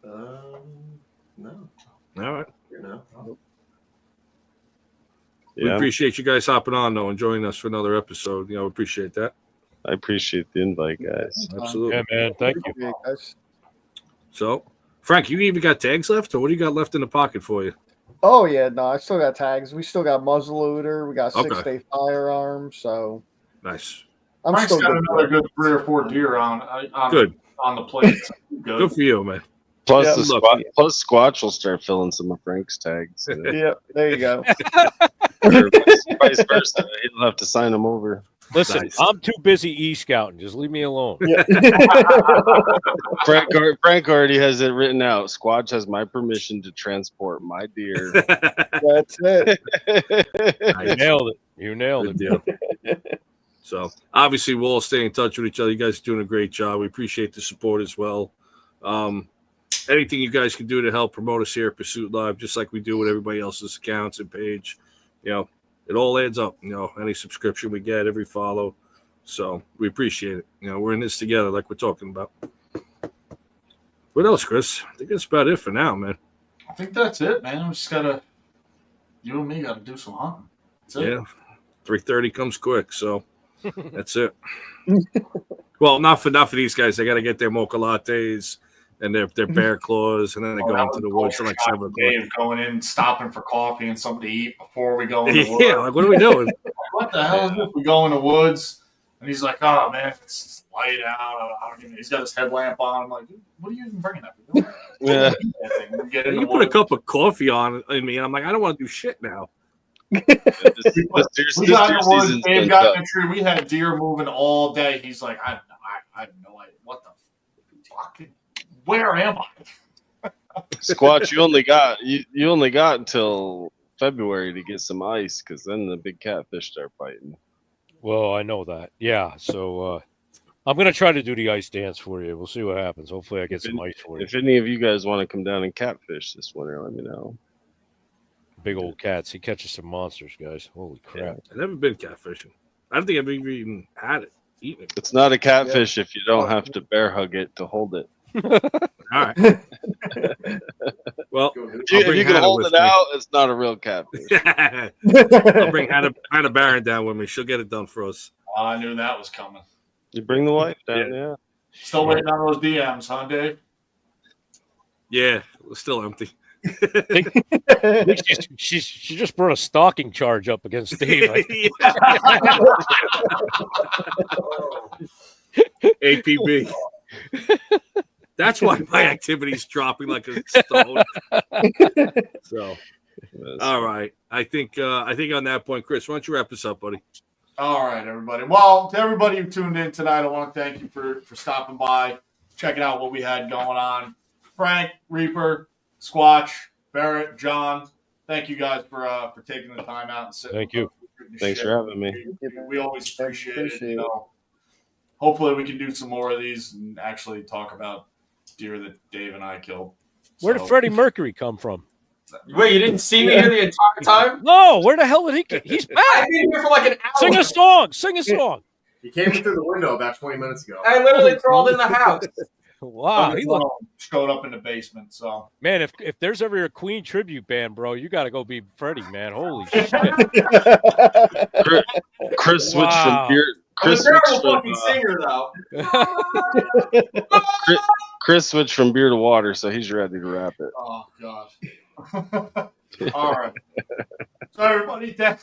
No. All right. No. We Yeah, appreciate you guys hopping on, though, and joining us for another episode. Appreciate that. I appreciate the invite, guys. Absolutely. Yeah, man. Thank you. Yeah, guys. So, Frank, you even got tags left, or what do you got left in the pocket for you? Oh yeah, no, I still got tags. We still got muzzleloader. We got Okay. 6-day firearms. So Nice. I'm Frank's still got good. another good 3 or 4 deer on Good. on the plate. Good. Good for you, man. Plus, Yeah. plus Squatch will start filling some of Frank's tags. Yeah, there you go. Or vice versa. He'll have to sign them over. Listen, Nice. I'm too busy e-scouting. Just leave me alone. Yeah. Frank already has it written out. Squatch has my permission to transport my deer. That's it. You nailed it. You nailed Good it. deal. So obviously we'll all stay in touch with each other. You guys are doing a great job. We appreciate the support as well. Anything you guys can do to help promote us here at Pursuit Live, just like we do with everybody else's accounts and page, it all adds up. Any subscription we get, every follow. So we appreciate it. We're in this together, like we're talking about. What else, Chris? I think that's about it for now, man. I think that's it, man. We just gotta, you and me gotta do some hunting. That's it. Yeah, 3:30 comes quick, so that's it. Well, not for these guys. They got to get their mocha lattes and their bear claws, and then they go that into the was woods cool. at like 7 o'clock. Dave going in, stopping for coffee and something to eat before we go in the woods. Yeah, like what are we doing? What the hell is this? We go in the woods, and he's like, "Oh man, it's light out." He's got his headlamp on. I'm like, "What are you even bringing up?" Yeah. We get in the You put a woods. cup of coffee on in me, and I'm like, I don't want to do shit now. We got in the woods. season's Dave been got tough. in the tree. We had deer moving all day. He's like, I have no idea what the fuck. Where am I? Squatch, you only got until February to get some ice, because then the big catfish start biting. Well, I know that. Yeah. So I'm going to try to do the ice dance for you. We'll see what happens. Hopefully I get some ice for you. If any of you guys want to come down and catfish this winter, let me know. Big old cats. He catches some monsters, guys. Holy crap. I've never been catfishing. I don't think I've even had it, eaten it. It's not a catfish if you don't have to bear hug it to hold it. All right. Well, If you can hold it out, it's not a real catfish. I'll bring Hannah Barron down with me. She'll get it done for us. I knew that was coming. You bring the wife down, yeah. Still waiting on those DMs, huh, Dave? Yeah, it's still empty. I think she just brought a stalking charge up against Dave. APB. That's why my activity's dropping like a stone. So, all right. I think on that point, Chris, why don't you wrap us up, buddy? All right, everybody. Well, to everybody who tuned in tonight, I want to thank you for stopping by, checking out what we had going on. Frank, Reaper, Squatch, Barrett, John, thank you guys for taking the time out and sitting. Thank you. Thanks for having me. We always appreciate it. Appreciate it. Hopefully we can do some more of these and actually talk about deer that Dave and I killed. Where did Freddie Mercury come from? Wait, you didn't see me here the entire time? No, where the hell did he get? He's back. I've been here for like an hour. Sing a song. Sing a song. He came in through the window about 20 minutes ago. I literally crawled in the house. Wow. He looked, showed up in the basement. So man, if there's ever a Queen tribute band, bro, you got to go be Freddie, man. Holy shit. Chris switched Wow. from beer. I'm a Chris terrible switched from, fucking singer, though. Chris switched from beer to water, so he's ready to wrap it. oh god. All right. So everybody, thank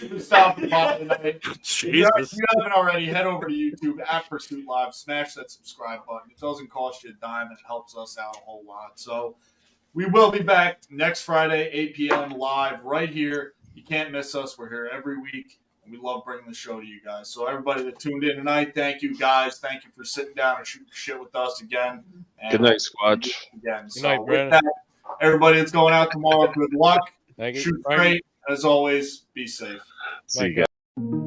you for stopping by tonight. Jesus. If you haven't already, head over to YouTube at Pursuit Live. Smash that subscribe button. It doesn't cost you a dime. It helps us out a whole lot. So we will be back next Friday, 8 p.m. live right here. You can't miss us. We're here every week. And we love bringing the show to you guys. So everybody that tuned in tonight, thank you guys. Thank you for sitting down and shooting shit with us again. And Good night, Squatch. Again. Good night, with Brandon. that, everybody that's going out tomorrow, good luck. Thank you. Shoot great. As always, be safe. See you guys.